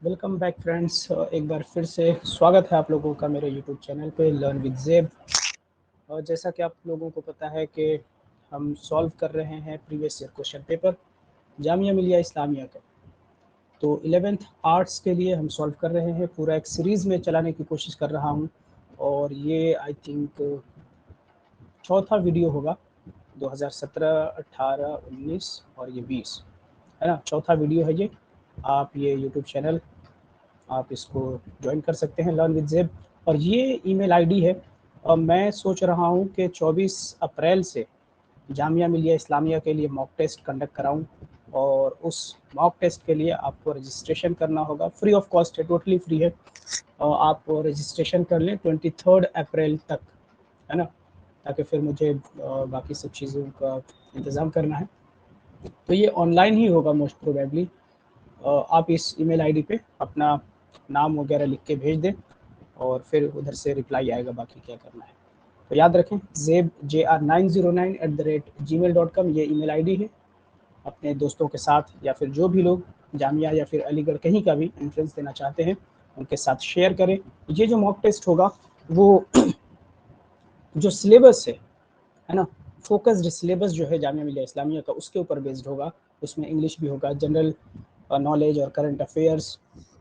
Welcome back friends. एक बार फिर से स्वागत है आप लोगों का मेरे यूट्यूब चैनल पे लर्न विद ज़ेब। और जैसा कि आप लोगों को पता है कि हम सॉल्व कर रहे हैं previous year question paper Jamia Millia Islamia का। तो 11th आर्ट्स के लिए हम सॉल्व कर रहे हैं, पूरा एक सीरीज़ में चलाने की कोशिश कर रहा हूँ और ये आई थिंक चौथा वीडियो होगा। 2017, 18, 19 और ये 20 है ना, चौथा वीडियो है ये। आप ये यूट्यूब चैनल आप इसको ज्वाइन कर सकते हैं लर्न विद ज़ेब। और ये ईमेल आईडी है। और मैं सोच रहा हूँ कि 24 अप्रैल से जामिया मिलिया इस्लामिया के लिए मॉक टेस्ट कंडक्ट कराऊँ और उस मॉक टेस्ट के लिए आपको रजिस्ट्रेशन करना होगा। फ्री ऑफ कॉस्ट है, टोटली फ्री है। और आप रजिस्ट्रेशन कर लें 23 अप्रैल तक, है ना, ताकि फिर मुझे बाकी सब चीज़ों का इंतज़ाम करना है। तो ये ऑनलाइन ही होगा मोस्ट प्रोबेबली। आप इस ईमेल आईडी पे अपना नाम वगैरह लिख के भेज दें और फिर उधर से रिप्लाई आएगा, बाकी क्या करना है। तो याद रखें, ज़ेब JR909@gmail.com ये ईमेल आईडी है। अपने दोस्तों के साथ या फिर जो भी लोग जामिया या फिर अलीगढ़ कहीं का भी एंट्रेंस देना चाहते हैं उनके साथ शेयर करें। ये जो मॉक टेस्ट होगा वो जो सिलेबस है ना, फोकस्ड सिलेबस जो है जामिया मिलिया इस्लामिया का उसके ऊपर बेस्ड होगा। उसमें इंग्लिश भी होगा, जनरल नॉलेज और करंट अफेयर्स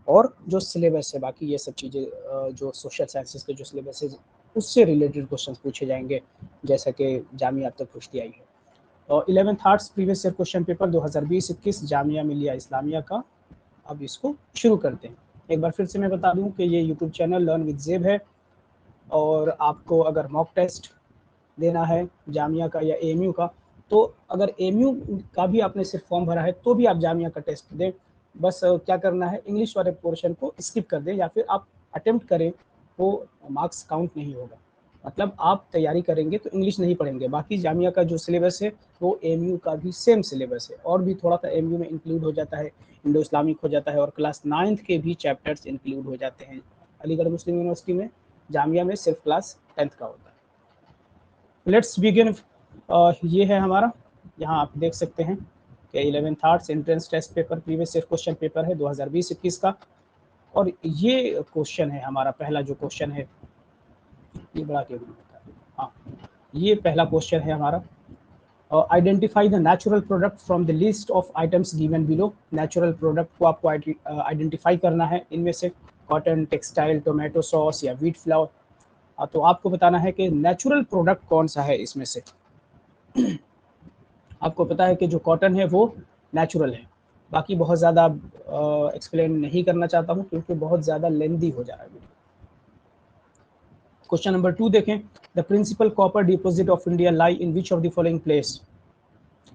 और जो सिलेबस है बाकी ये सब चीज़ें, जो सोशल साइंसेस के जो सिलेबस है उससे रिलेटेड क्वेश्चन पूछे जाएंगे, जैसा कि जामिया अब तक पूछती आई है। और 11th arts previous year question paper 2020-21 Jamia Millia Islamia का। अब इसको शुरू करते हैं। एक बार फिर से मैं बता दूं कि ये यूट्यूब चैनल लर्न विद ज़ेब है और आपको अगर मॉक टेस्ट देना है जामिया का या एएमयू का, तो अगर एएमयू का भी आपने सिर्फ फॉर्म भरा है तो भी आप जामिया का टेस्ट दें। बस क्या करना है, इंग्लिश वाले पोर्शन को स्किप कर दें या फिर आप अटेम्प्ट करें, वो मार्क्स काउंट नहीं होगा। मतलब आप तैयारी करेंगे तो इंग्लिश नहीं पढ़ेंगे। बाकी जामिया का जो सिलेबस है वो एएमयू का भी सेम सिलेबस है और भी थोड़ा सा एएमयू में इंक्लूड हो जाता है, इंडो इस्लामिक हो जाता है और क्लास 9th के भी चैप्टर्स इंक्लूड हो जाते हैं। अलीगढ़ मुस्लिम यूनिवर्सिटी में, जामिया में सिर्फ क्लास 10th का होता है। Let's begin. ये है हमारा, यहाँ आप देख सकते हैं कि 11th arts entrance test paper previous year question paper है 2020-21 का। और ये क्वेश्चन है हमारा पहला जो क्वेश्चन है, ये बड़ा क्यों होता है, हाँ, ये पहला क्वेश्चन है हमारा। Identify the natural product from the list of items given below. Natural product को आपको आइडेंटिफाई करना है इनमें से, कॉटन, टेक्सटाइल, टोमेटो सॉस या व्हीट फ्लावर। तो आपको बताना है कि नेचुरल प्रोडक्ट कौन सा है इसमें से। आपको पता है कि जो कॉटन है वो नेचुरल है। बाकी बहुत ज़्यादा एक्सप्लेन नहीं करना चाहता हूँ क्योंकि बहुत ज़्यादा लेंदी हो जा रहा है वीडियो। क्वेश्चन नंबर 2 देखें। The principal copper deposit of India lie in which of the following place.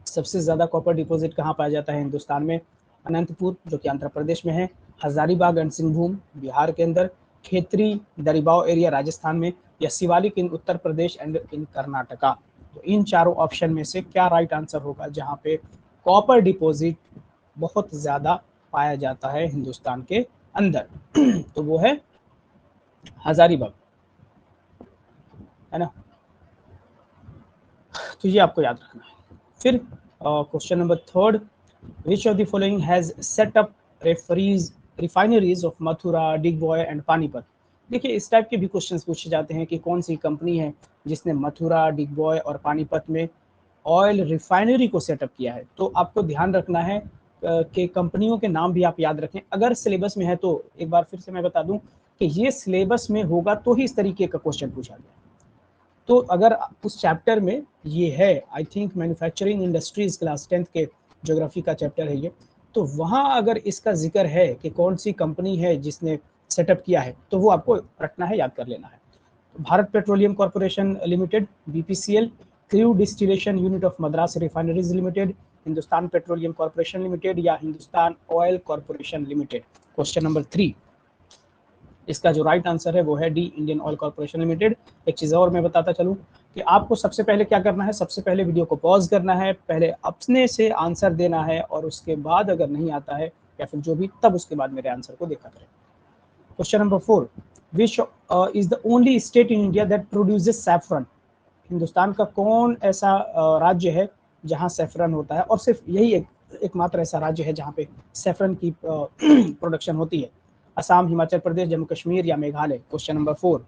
सबसे ज़्यादा कॉपर डिपॉजिट कहाँ पाया जाता है हिंदुस्तान में? अनंतपुर जो कि आंध्र प्रदेश में है, हजारीबाग एंड सिंहभूम बिहार के अंदर, खेतरी दरिबाव एरिया राजस्थान में, या शिवालिक इन उत्तर प्रदेश एंड इन कर्नाटका। तो इन चारों ऑप्शन में से क्या राइट आंसर होगा जहाँ पे कॉपर डिपॉजिट बहुत ज़्यादा पाया जाता है हिंदुस्तान के अंदर? तो वो है हजारीबाग, है ना। तो ये आपको याद रखना है। फिर question number 3, which of the following has set up refineries of Mathura, Digboi and Panipat. देखिए इस टाइप के भी क्वेश्चंस पूछे जाते हैं कि कौन सी कंपनी है जिसने मथुरा, डिगबॉय और पानीपत में ऑयल रिफाइनरी को सेटअप किया है। तो आपको ध्यान रखना है कि कंपनियों के नाम भी आप याद रखें। अगर सिलेबस में है तो एक बार फिर से मैं बता दूं कि ये सिलेबस में होगा तो ही इस तरीके का क्वेश्चन पूछा गया। तो अगर उस चैप्टर में ये है, I think manufacturing industries class 10th के ज्योग्राफी का चैप्टर है ये, तो वहाँ अगर इसका जिक्र है कि कौन सी कंपनी है जिसने सेटअप किया है तो वो आपको रखना है, याद कर लेना है। तो Bharat petroleum corporation limited, BPCL, crude distillation unit of Madras refineries limited, Hindustan petroleum corporation limited या Hindustan oil corporation limited. Question number 3, इसका जो राइट आंसर है वो है D, Indian oil corporation limited. एक चीज़ और मैं बताता चलूँ कि आपको सबसे पहले क्या करना है, सबसे पहले वीडियो को पॉज करना है, पहले अपने से आंसर देना है और उसके बाद अगर नहीं आता है या फिर जो भी, तब उसके बाद मेरे आंसर को देखा करें। Question number 4, which is the only state in India that produces saffron. Hindustan का कौन ऐसा राज्य है जहाँ सैफरन होता है, और सिर्फ यही एक एकमात्र ऐसा राज्य है जहाँ पे सैफरन की प्रोडक्शन होती है? असम, हिमाचल प्रदेश, जम्मू कश्मीर या मेघालय? Question number 4।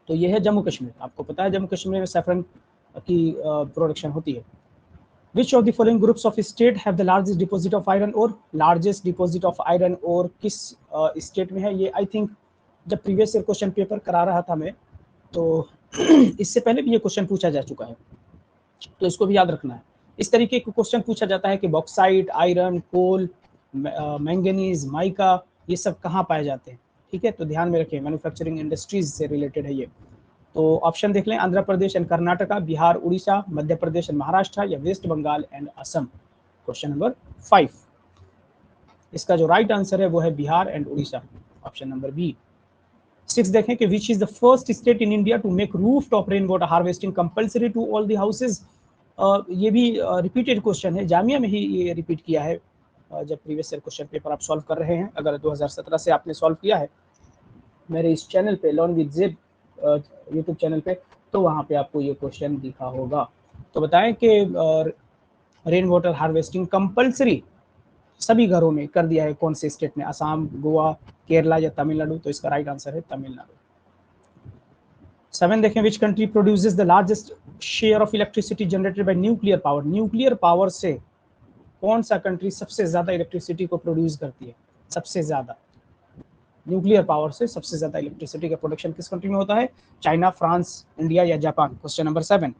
तो ये है जम्मू कश्मीर। आपको पता है जम्मू कश्मीर में सैफरन की प्रोडक्शन होती है। Which of the following groups of state have the largest deposit of iron ore? Largest deposit of iron ore किस स्टेट में है? ये आई थिंक जब प्रीवियस ईयर क्वेश्चन पेपर करा रहा था मैं, तो इससे पहले भी ये क्वेश्चन पूछा जा चुका है, तो इसको भी याद रखना है। इस तरीके का क्वेश्चन पूछा जाता है कि बॉक्साइट, आयरन, कोल, मैंगनीज, माइका, ये सब कहाँ पाए जाते हैं? ठीक है, तो ध्यान में रखिए, मैन्युफैक्चरिंग इंडस्ट्रीज से रिलेटेड है ये। तो ऑप्शन देख लें, आंध्र प्रदेश एंड कर्नाटका, बिहार, उड़ीसा, मध्य प्रदेश एंड महाराष्ट्र, या West Bengal and Assam? Question number 5। इसका जो राइट आंसर है वो है Bihar and Orissa, option number B. 6 देखें कि which is the first state in India to make roof top rain water harvesting compulsory to all the houses? ये भी रिपीटेड क्वेश्चन है, जामिया में ही ये रिपीट किया है जब प्रीवियस ईयर क्वेश्चन पेपर आप सॉल्व कर रहे हैं। अगर 2017 से आपने सॉल्व किया है मेरे इस चैनल पे, लर्न विद ज़ेब यूट्यूब चैनल पे, तो वहाँ पे आपको ये क्वेश्चन दिखा होगा। तो बताएं कि रेन वाटर हार्वेस्टिंग कंपल्सरी सभी घरों में कर दिया है कौन से स्टेट ने? असम, गोवा, केरला या तमिलनाडु? तो इसका राइट आंसर है तमिलनाडु। 7 देखें, which country produces the largest share of electricity generated by nuclear power? Nuclear power से कौन सा कंट्री सबसे ज्यादा इलेक्ट्रिसिटी को प्रोड्यूस करती है? सबसे ज्यादा न्यूक्लियर पावर से सबसे ज्यादा इलेक्ट्रिसिटी का प्रोडक्शन किस कंट्री में होता है? चाइना, फ्रांस, इंडिया या जापान? Question number 7।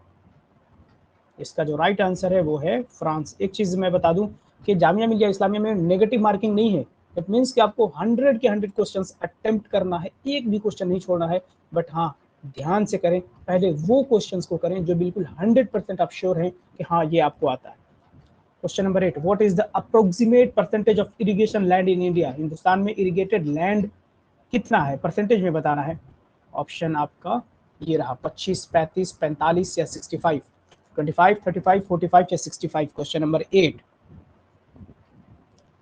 इसका जो राइट आंसर है वो है फ्रांस। एक चीज मैं बता दूं कि जामिया मिलिया इस्लामिया में नेगेटिव मार्किंग नहीं है। इट मीन्स कि आपको 100 के 100 क्वेश्चंस अटेम्प्ट करना है, एक भी क्वेश्चन नहीं छोड़ना है। बट हाँ, ध्यान से करें, पहले वो क्वेश्चंस को करें जो बिल्कुल 100% आप श्योर हैं कि हाँ ये आपको आता है। Question number 8, what is the approximate percentage of irrigation land in India? Hindustan में इरिगेटेड लैंड कितना है? परसेंटेज में बताना है। ऑप्शन आपका ये रहा, 25, 35, 45 या 65? 25, 35, 45 या 65? Question number 8।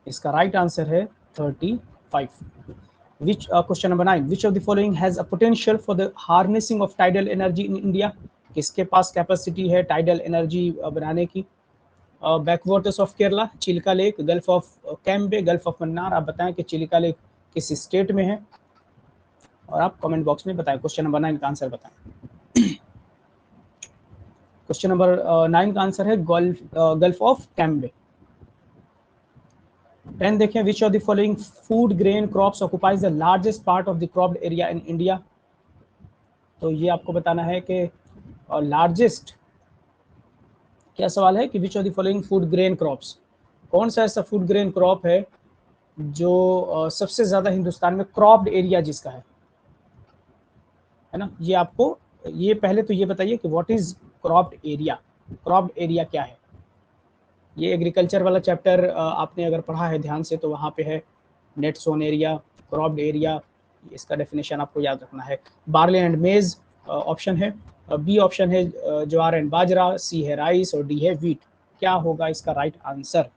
इसका राइट आंसर है 35। Which question number 9, which of the following has a potential for the harnessing of tidal energy in India? किसके पास कैपेसिटी है टाइडल एनर्जी बनाने की? Backwaters of Kerala, Chilka lake, gulf of Cambay, gulf of Mannar? आप बताएं कि चिल्का लेक किस स्टेट में है, और आप कमेंट बॉक्स में बताएं। क्वेश्चन नंबर 9 का आंसर बताएं। क्वेश्चन नंबर 9 का आंसर है गल्फ ऑफ कैम्बे। 10 देखें, which of the following food grain crops occupies the largest part of the cropped area in India? तो ये आपको बताना है कि लार्जेस्ट, क्या सवाल है कि which of the following food grain crops, कौन सा ऐसा फूड ग्रेन क्रॉप है जो सबसे ज्यादा हिंदुस्तान में क्रॉप्ड एरिया जिसका है ना? ये आपको, ये पहले तो ये बताइए कि what is cropped area? Cropped area क्या है? ये एग्रीकल्चर वाला चैप्टर आपने अगर पढ़ा है ध्यान से तो वहाँ पे है net sown area, cropped area, इसका डेफिनेशन आपको याद रखना है। बार्ले एंड मेज ऑप्शन है, बी ऑप्शन है ज्वार एंड बाजरा, सी है राइस और डी है व्हीट। क्या होगा इसका राइट आंसर?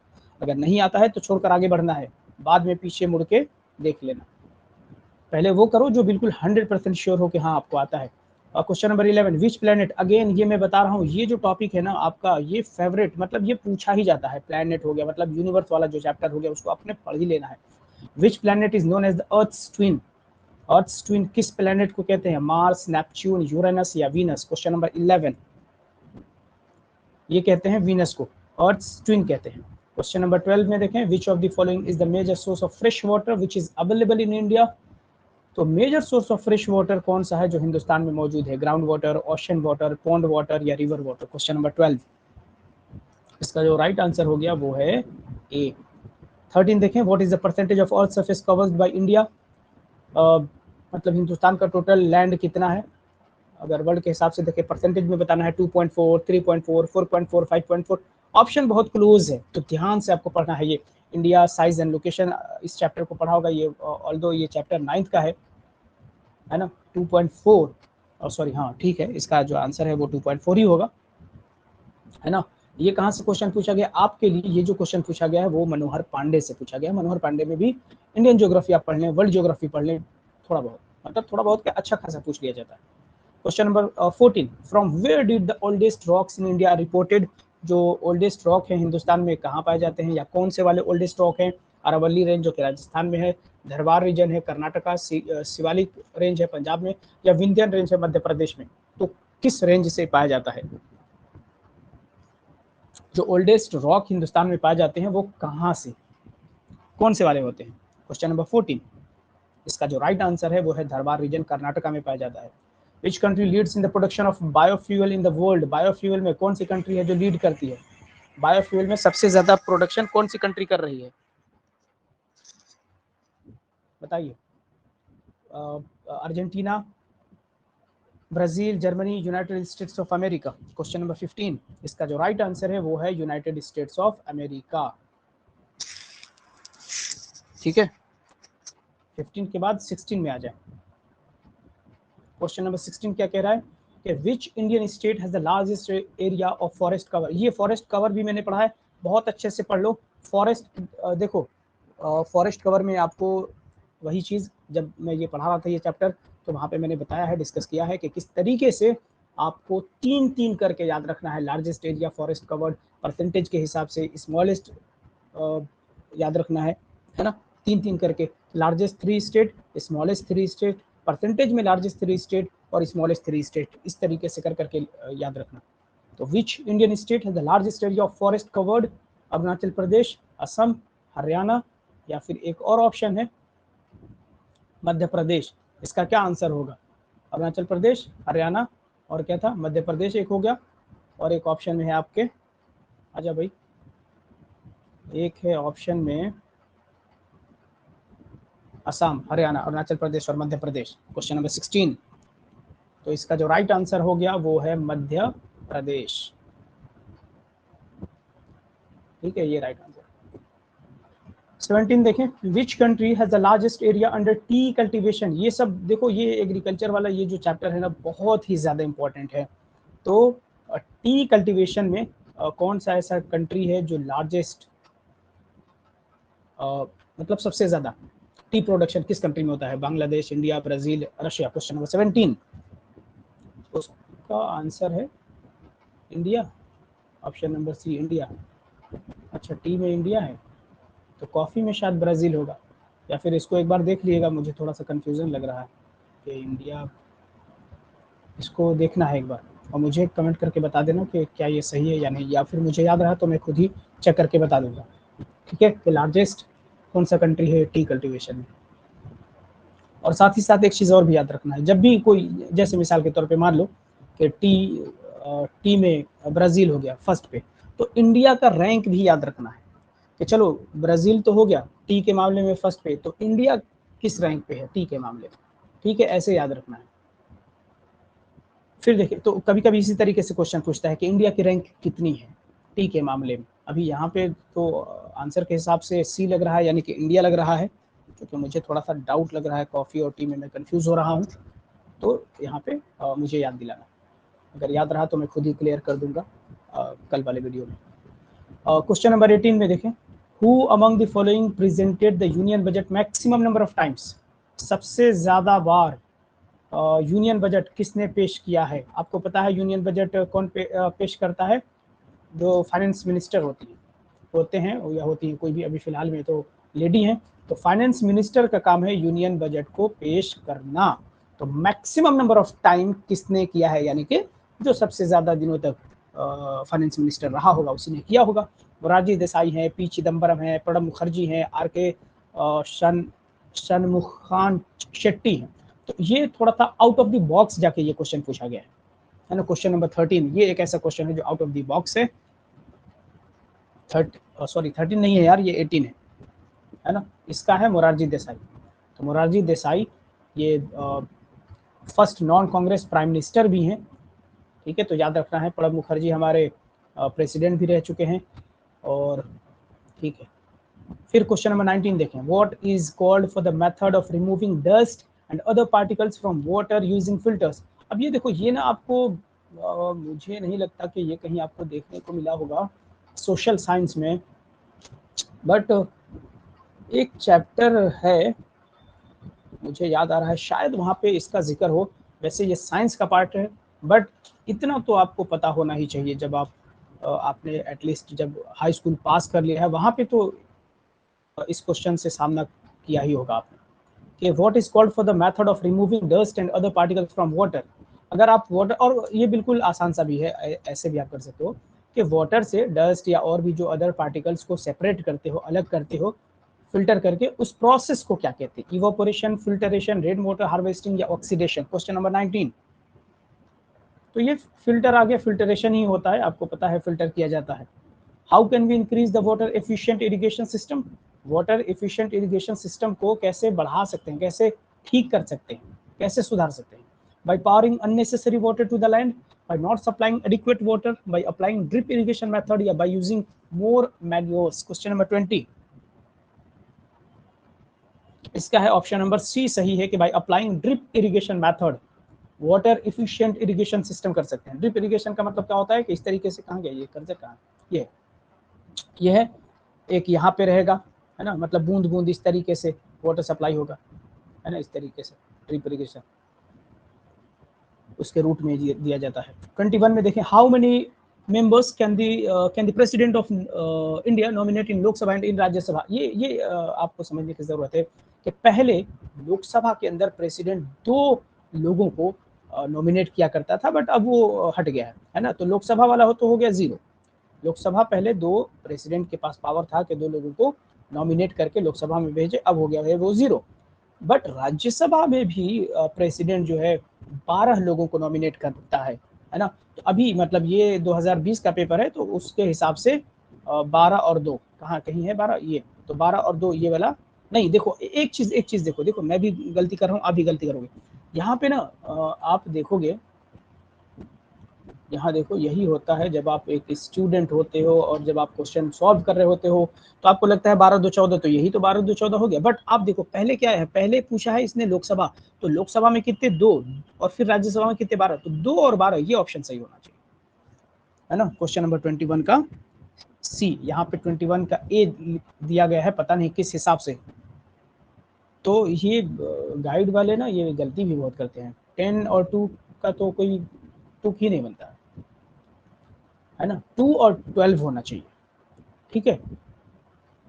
अगर नहीं आता है तो छोड़कर आगे बढ़ना है, बाद में पीछे मुड़ के देख लेना। पहले वो करो जो बिल्कुल 100% श्योर हो कि हाँ आपको आता है। Question number 11, which planet, again ये मैं बता रहा हूँ, ये जो टॉपिक है ना आपका, ये फेवरेट, मतलब ये पूछा ही जाता है। प्लैनेट हो गया, मतलब यूनिवर्स वाला जो चैप्टर हो गया, उसको आपने पढ़ ही लेना है। Which planet is known as the earth's twin? Earth's twin किस प्लैनेट को कहते हैं? मार्स, नेपच्यून, यूरेनस या वीनस? क्वेश्चन नंबर 11, ये कहते हैं वीनस को अर्थ्स ट्विन कहते हैं। क्वेश्चन नंबर 12 में देखें, which of the following is the major source of fresh water which is available in India? तो major source of fresh water कौन सा है जो हिंदुस्तान में मौजूद है? Ground water, ocean water, pond water या रिवर वाटर? क्वेश्चन नंबर 12, इसका जो राइट आंसर हो गया वो है ए। 13 देखें, what is the percentage of earth surface covered by India? मतलब हिंदुस्तान का टोटल लैंड कितना है? अगर वर्ल्ड के हिसाब से देखें परसेंटेज में बताना है, 2.4, 3.4, 4.4, 5.4। ऑप्शन बहुत क्लोज है, तो ध्यान से आपको पढ़ना है ये। इंडिया साइज एंड लोकेशन, इस चैप्टर को पढ़ा होगा ये, ऑल्दो ये चैप्टर 9th का है ना? 2.4, सॉरी हाँ ठीक है, इसका जो आंसर है वो 2.4 ही होगा, है ना? ये कहाँ से क्वेश्चन पूछा गया आपके लिए? ये जो क्वेश्चन पूछा गया है वो मनोहर पांडे से पूछा गया है। मनोहर पांडे में भी इंडियन ज्योग्राफी आप पढ़ लें, वर्ल्ड ज्योग्राफी पढ़ लें, थोड़ा बहुत, मतलब थोड़ा बहुत क्या, अच्छा खासा पूछ लिया जाता है। Question number 14, from where did the oldest rocks in India reported जो ओल्डेस्ट रॉक है हिंदुस्तान में कहाँ पाए जाते हैं, या कौन से वाले ओल्डेस्ट रॉक हैं? अरावली रेंज जो कि राजस्थान में है, धरवार रीजन है कर्नाटका, शिवालिक रेंज है पंजाब में, या विंध्यन रेंज है मध्य प्रदेश में। तो किस रेंज से पाया जाता है? जो ओल्डेस्ट रॉक हिंदुस्तान में पाए जाते हैं वो कहाँ से, कौन से वाले होते हैं? Question number 14। इसका जो राइट आंसर है वो है धरवार रीजन कर्नाटका में पाया जाता है। Which country leads in the production of biofuel in the world? Biofuel में कौन सी कंट्री है जो लीड करती है? बायोफ्यूल में सबसे ज्यादा प्रोडक्शन कौन सी कंट्री कर रही है? बताइए। Argentina, Brazil, Germany, United States of America. Question number 15। इसका जो राइट आंसर है वो है यूनाइटेड स्टेट्स ऑफ अमेरिका। ठीक है, 15 के बाद 16 में आ जाए। क्वेश्चन नंबर 16 क्या कह रहा है कि विच Indian state has the largest area of forest cover? ये फॉरेस्ट कवर भी मैंने पढ़ा है, बहुत अच्छे से पढ़ लो। फॉरेस्ट देखो, फॉरेस्ट कवर में आपको वही चीज़, जब मैं ये पढ़ा रहा था ये चैप्टर, तो वहाँ पे मैंने बताया है, डिस्कस किया है कि किस तरीके से आपको तीन तीन करके याद रखना है। Largest area forest covered percentage के हिसाब से, स्मॉलेस्ट याद रखना है ना, तीन तीन करके। Largest 3 state, smallest 3 state, percentage में लार्जेस्ट 3 स्टेट और स्मॉलेस्ट 3 स्टेट, इस तरीके से कर करके याद रखना। तो विच इंडियन स्टेट है the largest area of forest covered? Arunachal Pradesh, Assam, Haryana, या फिर एक और ऑप्शन है मध्य प्रदेश। इसका क्या आंसर होगा? अरुणाचल प्रदेश, हरियाणा, और क्या था? मध्य प्रदेश एक हो गया, और एक ऑप्शन में है आपके, आजा भाई, एक है ऑप्शन में असम, हरियाणा, अरुणाचल प्रदेश और मध्य प्रदेश। Question number 16। तो इसका जो राइट आंसर हो गया वो है मध्य प्रदेश। ठीक है, ये राइट आंसर। 17 देखें, which country has the largest area under T cultivation? ये सब देखो, ये एग्रीकल्चर वाला ये जो चैप्टर है ना, बहुत ही ज्यादा इंपॉर्टेंट है। तो टी कल्टीवेशन में कौन सा ऐसा कंट्री है जो लार्जेस्ट, मतलब सबसे ज्यादा टी प्रोडक्शन किस कंट्री में होता है? Bangladesh, India, Brazil, Russia. Question number 17। उसका आंसर है India, option number C, India. अच्छा, टी में इंडिया है, तो कॉफ़ी में शायद ब्राज़ील होगा, या फिर इसको एक बार देख लीजिएगा, मुझे थोड़ा सा कन्फ्यूज़न लग रहा है कि इंडिया, इसको देखना है एक बार, और मुझे कमेंट करके बता देना कि क्या ये सही है या नहीं, या फिर मुझे याद रहा तो मैं खुद ही चेक करके बता दूंगा। ठीक है, कि लार्जेस्ट कौन सा कंट्री है टी कल्टीवेशन में। और साथ ही साथ एक चीज़ और भी याद रखना है, जब भी कोई, जैसे मिसाल के तौर पे मान लो कि टी में ब्राज़ील हो गया फर्स्ट पे, तो इंडिया का रैंक भी याद रखना है कि चलो ब्राज़ील तो हो गया टी के मामले में फर्स्ट पे, तो इंडिया किस रैंक पे है टी के मामले में। ठीक है, ऐसे याद रखना है। फिर देखिए, तो कभी कभी इसी तरीके से क्वेश्चन पूछता है कि इंडिया की रैंक कितनी है टी के मामले में। अभी यहाँ पे तो आंसर के हिसाब से सी लग रहा है, यानी कि इंडिया लग रहा है, क्योंकि मुझे थोड़ा सा डाउट लग रहा है, कॉफ़ी और टी में मैं कंफ्यूज हो रहा हूँ। तो यहाँ पे मुझे याद दिलाना, अगर याद रहा तो मैं खुद ही क्लियर कर दूंगा कल वाले वीडियो में। क्वेश्चन नंबर 18 में देखें, who among the following presented the union budget maximum number of times? सबसे ज़्यादा बार यूनियन बजट किसने पेश किया है? आपको पता है यूनियन बजट कौन पेश करता है? जो फाइनेंस मिनिस्टर होते हैं या होती हैं, कोई भी, अभी फिलहाल में तो लेडी हैं, तो फाइनेंस मिनिस्टर का काम है यूनियन बजट को पेश करना। तो मैक्सिमम नंबर ऑफ टाइम किसने किया है, यानी कि जो सबसे ज़्यादा दिनों तक फाइनेंस मिनिस्टर रहा होगा उसी ने किया होगा। मोरारजी देसाई हैं, पी चिदम्बरम हैं, प्रणब मुखर्जी हैं, आर के शनमुखान शेट्टी हैं। तो ये थोड़ा सा आउट ऑफ द बॉक्स जाके ये क्वेश्चन पूछा गया है ना। क्वेश्चन नंबर 13, ये एक ऐसा क्वेश्चन है जो आउट ऑफ द बॉक्स है। 13 नहीं है यार, ये 18 है ना। इसका है मोरारजी देसाई। तो मोरारजी देसाई ये first non Congress prime minister भी हैं। ठीक है, तो याद रखना है। प्रणब मुखर्जी हमारे प्रेसिडेंट भी रह चुके हैं। और ठीक है, फिर क्वेश्चन नंबर 19 देखें, what is called for the method of removing dust and other particles from water using filters? अब ये देखो, ये ना आपको मुझे नहीं लगता कि ये कहीं आपको देखने को मिला होगा सोशल साइंस में, बट एक चैप्टर है, मुझे याद आ रहा है, शायद वहाँ पे इसका जिक्र हो। वैसे ये साइंस का पार्ट है, बट इतना तो आपको पता होना ही चाहिए, जब आप आपने एटलीस्ट जब हाई स्कूल पास कर लिया है वहाँ पे तो इस क्वेश्चन से सामना किया ही होगा आपने कि what is called for the method of removing dust and other particles from water. अगर आप वाटर, और ये बिल्कुल आसान सा भी है, ऐसे भी आप कर सकते हो कि वाटर से डस्ट या और भी जो अदर पार्टिकल्स को सेपरेट करते हो, अलग करते हो फिल्टर करके, उस प्रोसेस को क्या कहते हैं? Evaporation, filtration, rain water harvesting या ऑक्सीडेशन। Question number 19। तो ये फिल्टर आ गया, फिल्टरेशन ही होता है, आपको पता है फिल्टर किया जाता है। How can we increase the water efficient irrigation system? Water efficient irrigation system को कैसे बढ़ा सकते हैं, कैसे ठीक कर सकते हैं, कैसे सुधार सकते हैं? By powering unnecessary water to the land, by not supplying adequate water, by applying drip irrigation method, या by using more manures। Question number 20। इसका है ऑप्शन नंबर सी सही है कि by applying drip irrigation method water efficient irrigation system कर सकते हैं। Drip irrigation का मतलब क्या होता है कि इस तरीके से, कहाँ गया ये कर्जर, कहाँ ये है, एक यहाँ पे रहेगा, है ना, मतलब बूंद बूंद इस तरीके से वाटर सप्लाई होगा, है ना, इस तरीके से ड्रिप इरिगेशन उसके रूट में दिया जाता है। 21 में देखें, how many members can the president of India nominate in Lok Sabha and in Rajya Sabha? ये आपको समझने की जरूरत है कि पहले लोकसभा के अंदर प्रेसिडेंट 2 लोगों को नॉमिनेट किया करता था, बट अब वो हट गया है ना, तो लोकसभा वाला हो गया 0। लोकसभा पहले 2 प्रेसिडेंट के पास पावर था कि 2 लोगों को नॉमिनेट करके लोकसभा में भेजे, अब हो गया है वो 0। बट राज्यसभा में भी प्रेसिडेंट जो है 12 लोगों को नॉमिनेट करता है ना। तो अभी मतलब ये 2020 का पेपर है, तो उसके हिसाब से 12 और 2 कहाँ कहीं है 12, ये तो 12 और 2 ये वाला नहीं। देखो एक चीज देखो, मैं भी गलती कर रहा हूँ, आप भी गलती करोगे यहाँ पे ना। आप देखोगे यहाँ, देखो यही होता है जब आप एक स्टूडेंट होते हो और जब आप क्वेश्चन सॉल्व कर रहे होते हो तो आपको लगता है 12 2 14, तो यही तो 12 2 14 हो गया। बट आप देखो पहले क्या है, पहले पूछा है इसने लोकसभा, तो लोकसभा में कितने 2, और फिर राज्यसभा में कितने 12, तो 2 और 12 ये ऑप्शन सही होना चाहिए, है ना। क्वेश्चन नंबर 21 का सी, यहाँ पे 21 का ए दिया गया है, पता नहीं किस हिसाब से। तो ये गाइड वाले ना ये गलती भी बहुत करते हैं, 10 और 2 का तो कोई तुक ही नहीं बनता है ना, 2 और 12 होना चाहिए, ठीक है।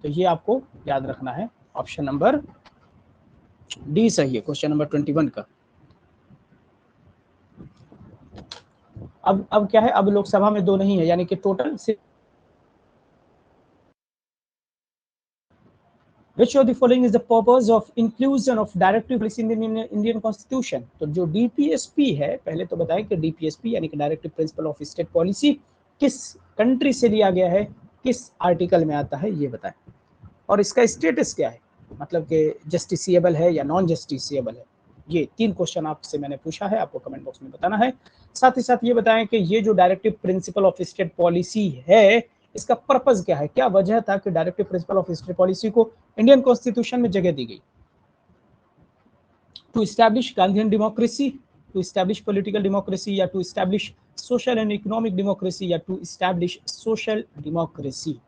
तो ये आपको याद रखना है, ऑप्शन नंबर डी सही है क्वेश्चन नंबर 21 का। अब क्या है, अब लोकसभा में 2 नहीं है, यानी कि total Which of the following is the purpose of inclusion of directive policy in the Indian Constitution? तो जो DPSP है, पहले तो बताएं कि DPSP यानी कि directive principle of state policy किस कंट्री से लिया गया है, किस आर्टिकल में आता है, ये बताएं। और इसका स्टेटस क्या है, मतलब कि जस्टिसिएबल है या नॉन जस्टिसिएबल है। ये 3 क्वेश्चन आपसे मैंने पूछा है, आपको कमेंट बॉक्स में बताना है। साथ ही साथ ये बताएं कि ये जो directive principle of state policy है, इसका पर्पस क्या है, क्या वजह था कि directive principle of state policy को इंडियन कॉन्स्टिट्यूशन में जगह दी गई? To establish Gandhian democracy, to establish political democracy, या to establish social and economic democracy, या टू एस्टैब्लिश सोशल डेमोक्रेसी?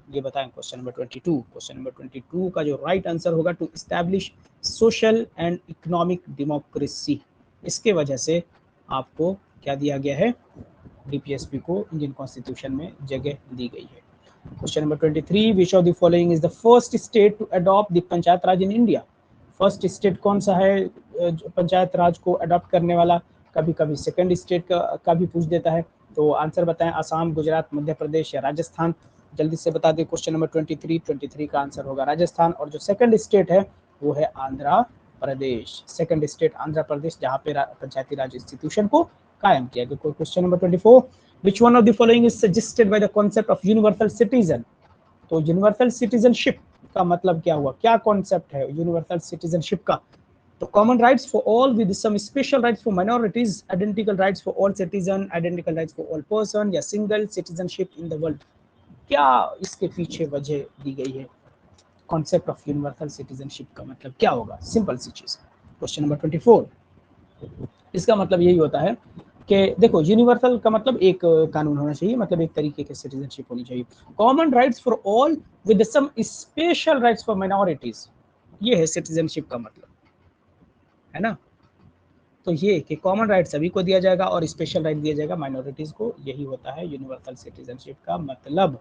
ये बताएं क्वेश्चन नंबर 22। क्वेश्चन नंबर 22 का जो राइट आंसर होगा to establish social and economic democracy. इसके वजह से आपको क्या दिया गया है, डीपीएसपी को इंडियन कॉन्स्टिट्यूशन में जगह दी गई है। Question number 23, which of the following is the first state to adopt the panchayat raj in India? First state कौन सा है पंचायत राज को अडॉप्ट करने वाला? कभी कभी सेकंड स्टेट का भी पूछ देता है, तो आंसर बताएं, असम, गुजरात, मध्य प्रदेश या राजस्थान? जल्दी से बता दें, क्वेश्चन नंबर 23 का आंसर होगा राजस्थान, और जो सेकंड स्टेट है वो है आंध्र प्रदेश। सेकंड स्टेट आंध्र प्रदेश, जहाँ पे पंचायती राज इंस्टीट्यूशन को कायम किया गया। Question number 24, which one of the following is suggested by the concept of universal citizen? तो यूनिवर्सल सिटीजनशिप का मतलब क्या हुआ, क्या कॉन्सेप्ट है यूनिवर्सल सिटीजनशिप का? तो common rights for all with some special rights for minorities, identical rights for all citizen, identical rights for all person, या single citizenship in the world? क्या इसके पीछे वजह दी गई है? कॉन्सेप्ट ऑफ यूनिवर्सल सिटीजनशिप का मतलब क्या होगा? सिंपल सी चीज। क्वेश्चन नंबर 24, इसका मतलब यही होता है कि देखो यूनिवर्सल का मतलब एक कानून होना चाहिए, मतलब एक तरीके की सिटीजनशिप होनी चाहिए। Common rights for all with some special rights for minorities, ये है सिटीजनशिप का मतलब, है ना। तो ये कि कॉमन राइट सभी को दिया जाएगा और स्पेशल राइट दिया जाएगा माइनॉरिटीज को, यही होता है यूनिवर्सल सिटीजनशिप का मतलब।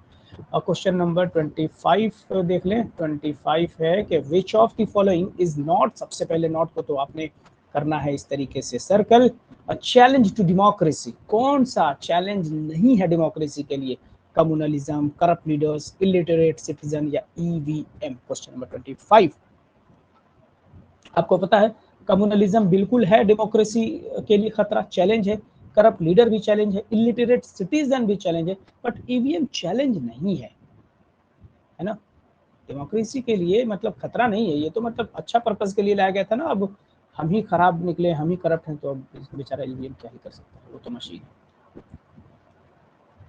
क्वेश्चन नंबर 25 देख लें। 25 है कि which of the following is not, सबसे पहले नॉट को तो आपने करना है इस तरीके से सर्कल, चैलेंज टू डेमोक्रेसी, कौन सा चैलेंज नहीं है डेमोक्रेसी के लिए, communalism, corrupt leaders, illiterate citizen या ईवीएम। क्वेश्चन नंबर 25 आपको पता है कम्युनलिज्म बिल्कुल है डेमोक्रेसी के लिए खतरा, चैलेंज है, करप्ट लीडर भी चैलेंज है, इलिटरेट सिटीजन भी चैलेंज है, बट ईवीएम चैलेंज नहीं है ना। डेमोक्रेसी के लिए मतलब खतरा नहीं है, ये तो मतलब अच्छा पर्पस के लिए लाया गया था ना। अब हम ही खराब निकले, हम ही करप्ट हैं, तो अब बेचारा ईवीएम क्या ही कर सकता है, वो तो मशीन है।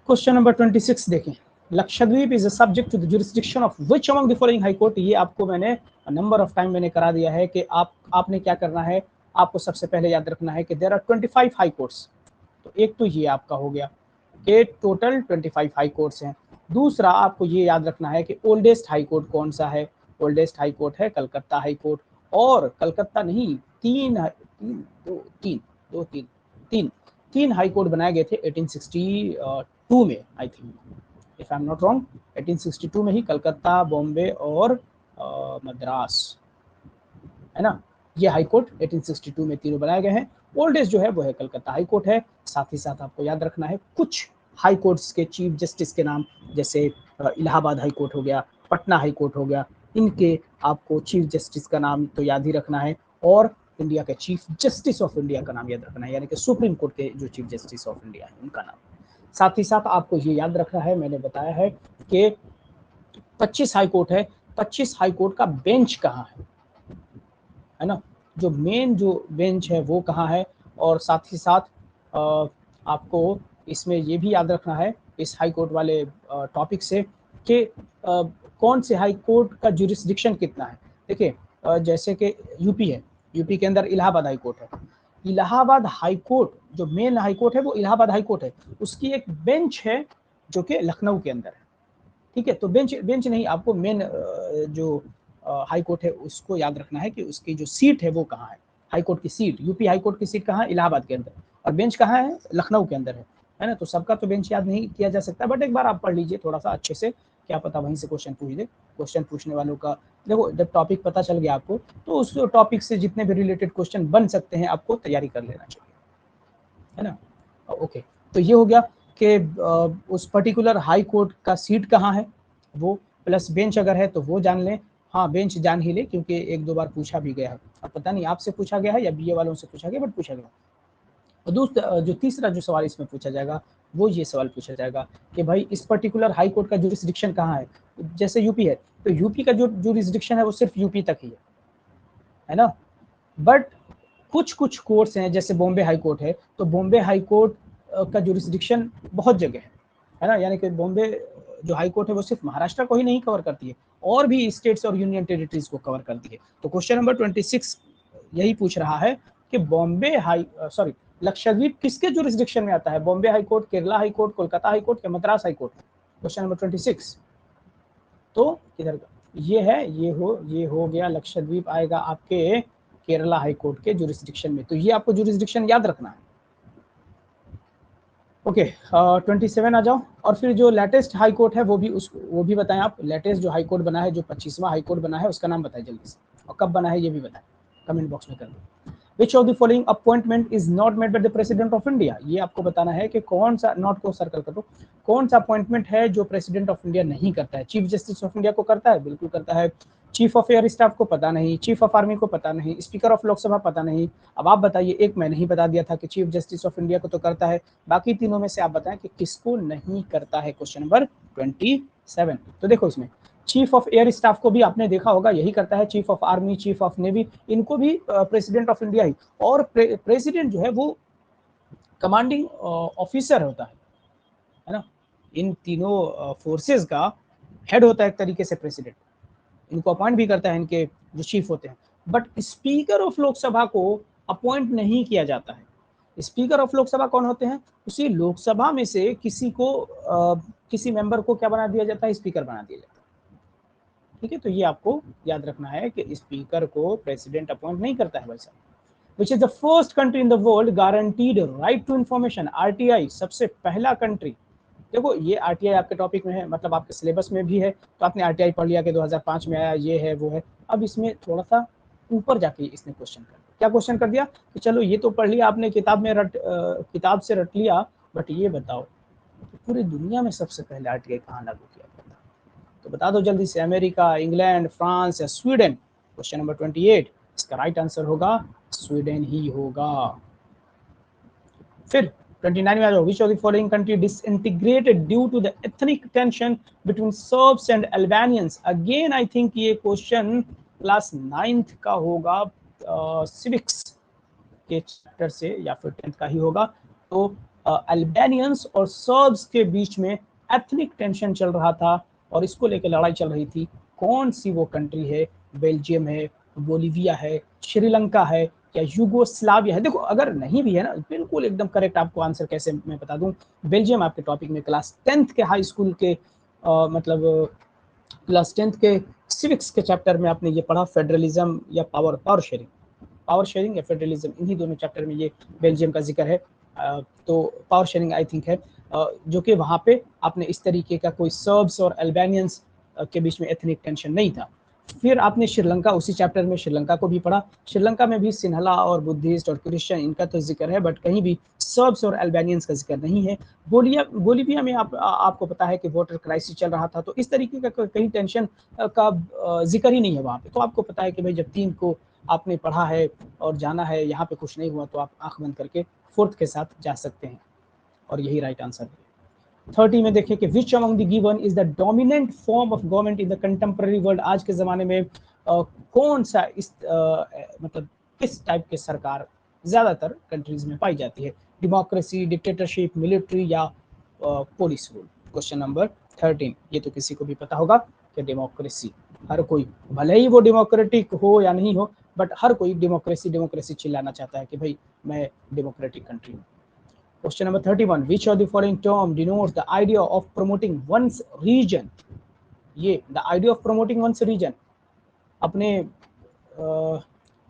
क्वेश्चन नंबर 26 देखें। Lakshadweep is a subject to the jurisdiction of which among the following high court. ये आपको मैंने नंबर ऑफ टाइम मैंने करा दिया है कि आपने क्या करना है, आपको सबसे पहले याद रखना है कि देयर आर 25 हाई कोर्ट्स। तो एक तो ये आपका हो गया कि टोटल 25 हाई कोर्ट्स हैं। दूसरा आपको ये याद रखना है कि ओल्डेस्ट हाई कोर्ट कौन सा है, ओल्डेस्ट हाई कोर्ट है कलकत्ता हाई कोर्ट। और कलकत्ता नहीं, तीन हाई कोर्ट बनाए गए थे 1862 में, I think if I am not wrong. 1862 में ही कलकत्ता, बॉम्बे और मद्रास, है ना। ये हाई कोर्ट 1862 में तीनों बनाए गए हैं। ओल्डेस्ट जो है वो है कलकत्ता हाई कोर्ट है। साथ ही साथ आपको याद रखना है कुछ हाई कोर्ट्स के चीफ जस्टिस के नाम, जैसे इलाहाबाद हाई कोर्ट हो गया, पटना हाई कोर्ट हो गया, इनके आपको चीफ जस्टिस का नाम तो याद ही रखना है। और इंडिया के चीफ जस्टिस ऑफ इंडिया का नाम याद रखना है, यानी कि सुप्रीम कोर्ट के जो चीफ जस्टिस ऑफ इंडिया है उनका नाम। साथ ही साथ आपको ये याद रखना है, मैंने बताया है कि 25 हाई कोर्ट है, 25 हाई कोर्ट का बेंच कहाँ है ना, जो मेन जो बेंच है वो कहाँ है। और साथ ही साथ आपको इसमें ये भी याद रखना है इस हाई कोर्ट वाले टॉपिक से कि कौन से हाई कोर्ट का जुरिस्डिक्शन कितना है। देखिए जैसे कि यूपी है, यूपी के अंदर इलाहाबाद हाई कोर्ट है। इलाहाबाद हाई कोर्ट जो मेन हाई कोर्ट है वो इलाहाबाद हाई कोर्ट है, उसकी एक बेंच है जो कि लखनऊ के अंदर है। ठीक है, तो बेंच नहीं, आपको मेन जो हाई कोर्ट है उसको याद रखना है कि उसकी जो सीट है वो कहाँ है। हाई कोर्ट की सीट, यूपी हाई कोर्ट की सीट कहाँ है, इलाहाबाद के अंदर, और बेंच कहाँ है, लखनऊ के अंदर है ना। तो सबका तो बेंच याद नहीं किया जा सकता, बट एक बार आप पढ़ लीजिए थोड़ा सा अच्छे से, क्या पता वहीं से क्वेश्चन पूछ दे। क्वेश्चन पूछने वालों का देखो, जब टॉपिक पता चल गया आपको तो उस टॉपिक से जितने भी रिलेटेड क्वेश्चन बन सकते हैं आपको तैयारी कर लेना चाहिए, है ना। ओके, तो ये हो गया कि उस पर्टिकुलर हाई कोर्ट का सीट कहाँ है वो, प्लस बेंच अगर है तो वो जान लें। हाँ, बेंच जान ही ले क्योंकि एक दो बार पूछा भी गया है। अब पता नहीं आपसे पूछा गया है या बीए वालों से पूछा गया, बट पूछा गया। और दूसरा जो तीसरा जो सवाल इसमें पूछा जाएगा वो ये सवाल पूछा जाएगा कि भाई इस पर्टिकुलर हाई कोर्ट का जुरिस्डिक्शन कहाँ है। जैसे यूपी है तो यूपी का जो जुरिस्डिक्शन है वो सिर्फ यूपी तक ही है ना। बट कुछ कुछ कोर्ट्स हैं, जैसे बॉम्बे हाई कोर्ट है, तो बॉम्बे हाई कोर्ट का जुरिस्डिक्शन बहुत जगह है ना, यानी कि बॉम्बे जो हाई कोर्ट है वो सिर्फ महाराष्ट्र को ही नहीं कवर करती है, और भी स्टेट्स और यूनियन टेरिटरीज को कवर करती है। तो क्वेश्चन नंबर 26 यही पूछ रहा है कि बॉम्बे हाई सॉरी लक्षद्वीप किसके जुरिस्डिक्शन में आता है, Bombay high court, Kerala high court, Kolkata high court या Madras high court. Question number 26 तो इधर ये है, ये हो गया, लक्षद्वीप आएगा आपके केरला हाई कोर्ट के जुरिस्डिक्शन में। तो ये आपको जुरिस्डिक्शन याद रखना है। ओके, 27 आ जाओ। और फिर जो लेटेस्ट हाई कोर्ट है वो भी बताएं आप। लेटेस्ट जो हाई कोर्ट बना है, जो 25वां हाई कोर्ट बना है, उसका नाम बताएं जल्दी से, और कब बना है ये भी बताएं, कमेंट बॉक्स में कर दो। विच of the following appointment is not made by the president of India. ये आपको बताना है कि कौन सा, नॉट को सर्कल कर दो, कौन सा अपॉइंटमेंट है जो प्रेसिडेंट ऑफ इंडिया नहीं करता है। चीफ जस्टिस ऑफ इंडिया को करता है, बिल्कुल करता है। चीफ ऑफ एयर स्टाफ को पता नहीं, चीफ ऑफ आर्मी को पता नहीं, स्पीकर ऑफ लोकसभा पता नहीं। अब आप बताइए, एक मैंने ही बता दिया था कि चीफ जस्टिस ऑफ इंडिया को तो करता है, बाकी तीनों में से आप बताएं कि किसको नहीं करता है। Question number 27। तो देखो इसमें चीफ ऑफ एयर स्टाफ को भी आपने देखा होगा यही करता है, chief of army, chief of navy, इनको भी प्रेसिडेंट ऑफ इंडिया ही। और प्रेसिडेंट जो है वो कमांडिंग ऑफिसर होता है ना। इन तीनों फोर्सेस का हेड होता है एक तरीके से प्रेसिडेंट, इनको अपॉइंट भी करता है इनके जो चीफ होते हैं। बट स्पीकर ऑफ लोकसभा को अपॉइंट नहीं किया जाता है। स्पीकर ऑफ लोकसभा कौन होते हैं, उसी लोकसभा में से किसी को किसी मेंबर को क्या बना दिया जाता है, स्पीकर बना दिया जाता है। ठीक है, तो ये आपको याद रखना है कि स्पीकर को प्रेसिडेंट अपॉइंट नहीं करता है भाई साहब। Which is the first country in the world guaranteed right to information, RTI सबसे पहला कंट्री। देखो ये आरटीआई आपके टॉपिक में है, मतलब आपके सिलेबस में भी है, तो आपने आरटीआई पढ़ लिया कि 2005 में आया, ये है वो है। अब इसमें थोड़ा सा ऊपर जाके इसने क्वेश्चन कर दिया। क्या क्वेश्चन कर दिया कि चलो ये तो पढ़ लिया आपने, किताब में किताब से रट लिया, बट ये बताओ कि पूरी दुनिया में सबसे पहले आरटीआई कहाँ लागू किया गया था? तो बता दो जल्दी से, अमेरिका, इंग्लैंड, फ्रांस या स्वीडन? क्वेश्चन नंबर 28, इसका राइट आंसर होगा स्वीडन ही होगा। फिर 29 में आ जाओ, which of the following country disintegrated due to the ethnic tension between Serbs and Albanians? Again I think ये क्वेश्चन क्लास 9th का होगा, सिविक्स के चैप्टर से, या फिर 10th का ही होगा। तो अल्बानियंस और सर्ब्स के बीच में एथनिक टेंशन चल रहा था और इसको लेकर लड़ाई चल रही थी। कौन सी वो कंट्री है? बेल्जियम है, बोलिविया है, श्रीलंका है या यूगोस्लाविया है? देखो अगर नहीं भी है ना, बिल्कुल एकदम करेक्ट आपको आंसर कैसे मैं बता दूं, बेल्जियम आपके टॉपिक में क्लास 10th के हाई स्कूल के मतलब क्लास 10th के सिविक्स के चैप्टर में आपने ये पढ़ा, फेडरलिज्म या पावर शेयरिंग या फेडरलिज्म, इन्हीं दोनों चैप्टर में ये बेल्जियम का जिक्र है। तो पावर शेयरिंग आई थिंक है, जो कि वहाँ पे आपने इस तरीके का कोई सर्ब्स और अल्बानियंस के बीच में एथनिक टेंशन नहीं था। फिर आपने श्रीलंका, उसी चैप्टर में श्रीलंका को भी पढ़ा। श्रीलंका में भी सिन्हला और बुद्धिस्ट और क्रिश्चियन इनका तो जिक्र है, बट कहीं भी सर्ब्स और अल्बानियंस का जिक्र नहीं है। बोलिविया में आपको पता है कि वाटर क्राइसिस चल रहा था, तो इस तरीके का कहीं टेंशन का जिक्र ही नहीं है वहाँ पे। तो आपको पता है कि भाई जब 3 को आपने पढ़ा है और जाना है, यहाँ पे कुछ नहीं हुआ तो आप आंख बंद करके 4th के साथ जा सकते हैं, और यही राइट आंसर है। 30 में देखें कि which among the given is the dominant form of government in the contemporary world? आज के जमाने में कौन सा इस मतलब किस टाइप की सरकार ज्यादातर कंट्रीज में पाई जाती है? डेमोक्रेसी, डिक्टेटरशिप, मिलिट्री या पुलिस रूल? क्वेश्चन नंबर 13, ये तो किसी को भी पता होगा कि डेमोक्रेसी। हर कोई, भले ही वो डेमोक्रेटिक हो या नहीं हो, बट हर कोई डेमोक्रेसी चिल्लाना चाहता है कि भाई मैं डेमोक्रेटिक कंट्री हूँ। Question number 31, which of the following term denotes the idea of promoting one's region? ये the idea of promoting one's region, अपने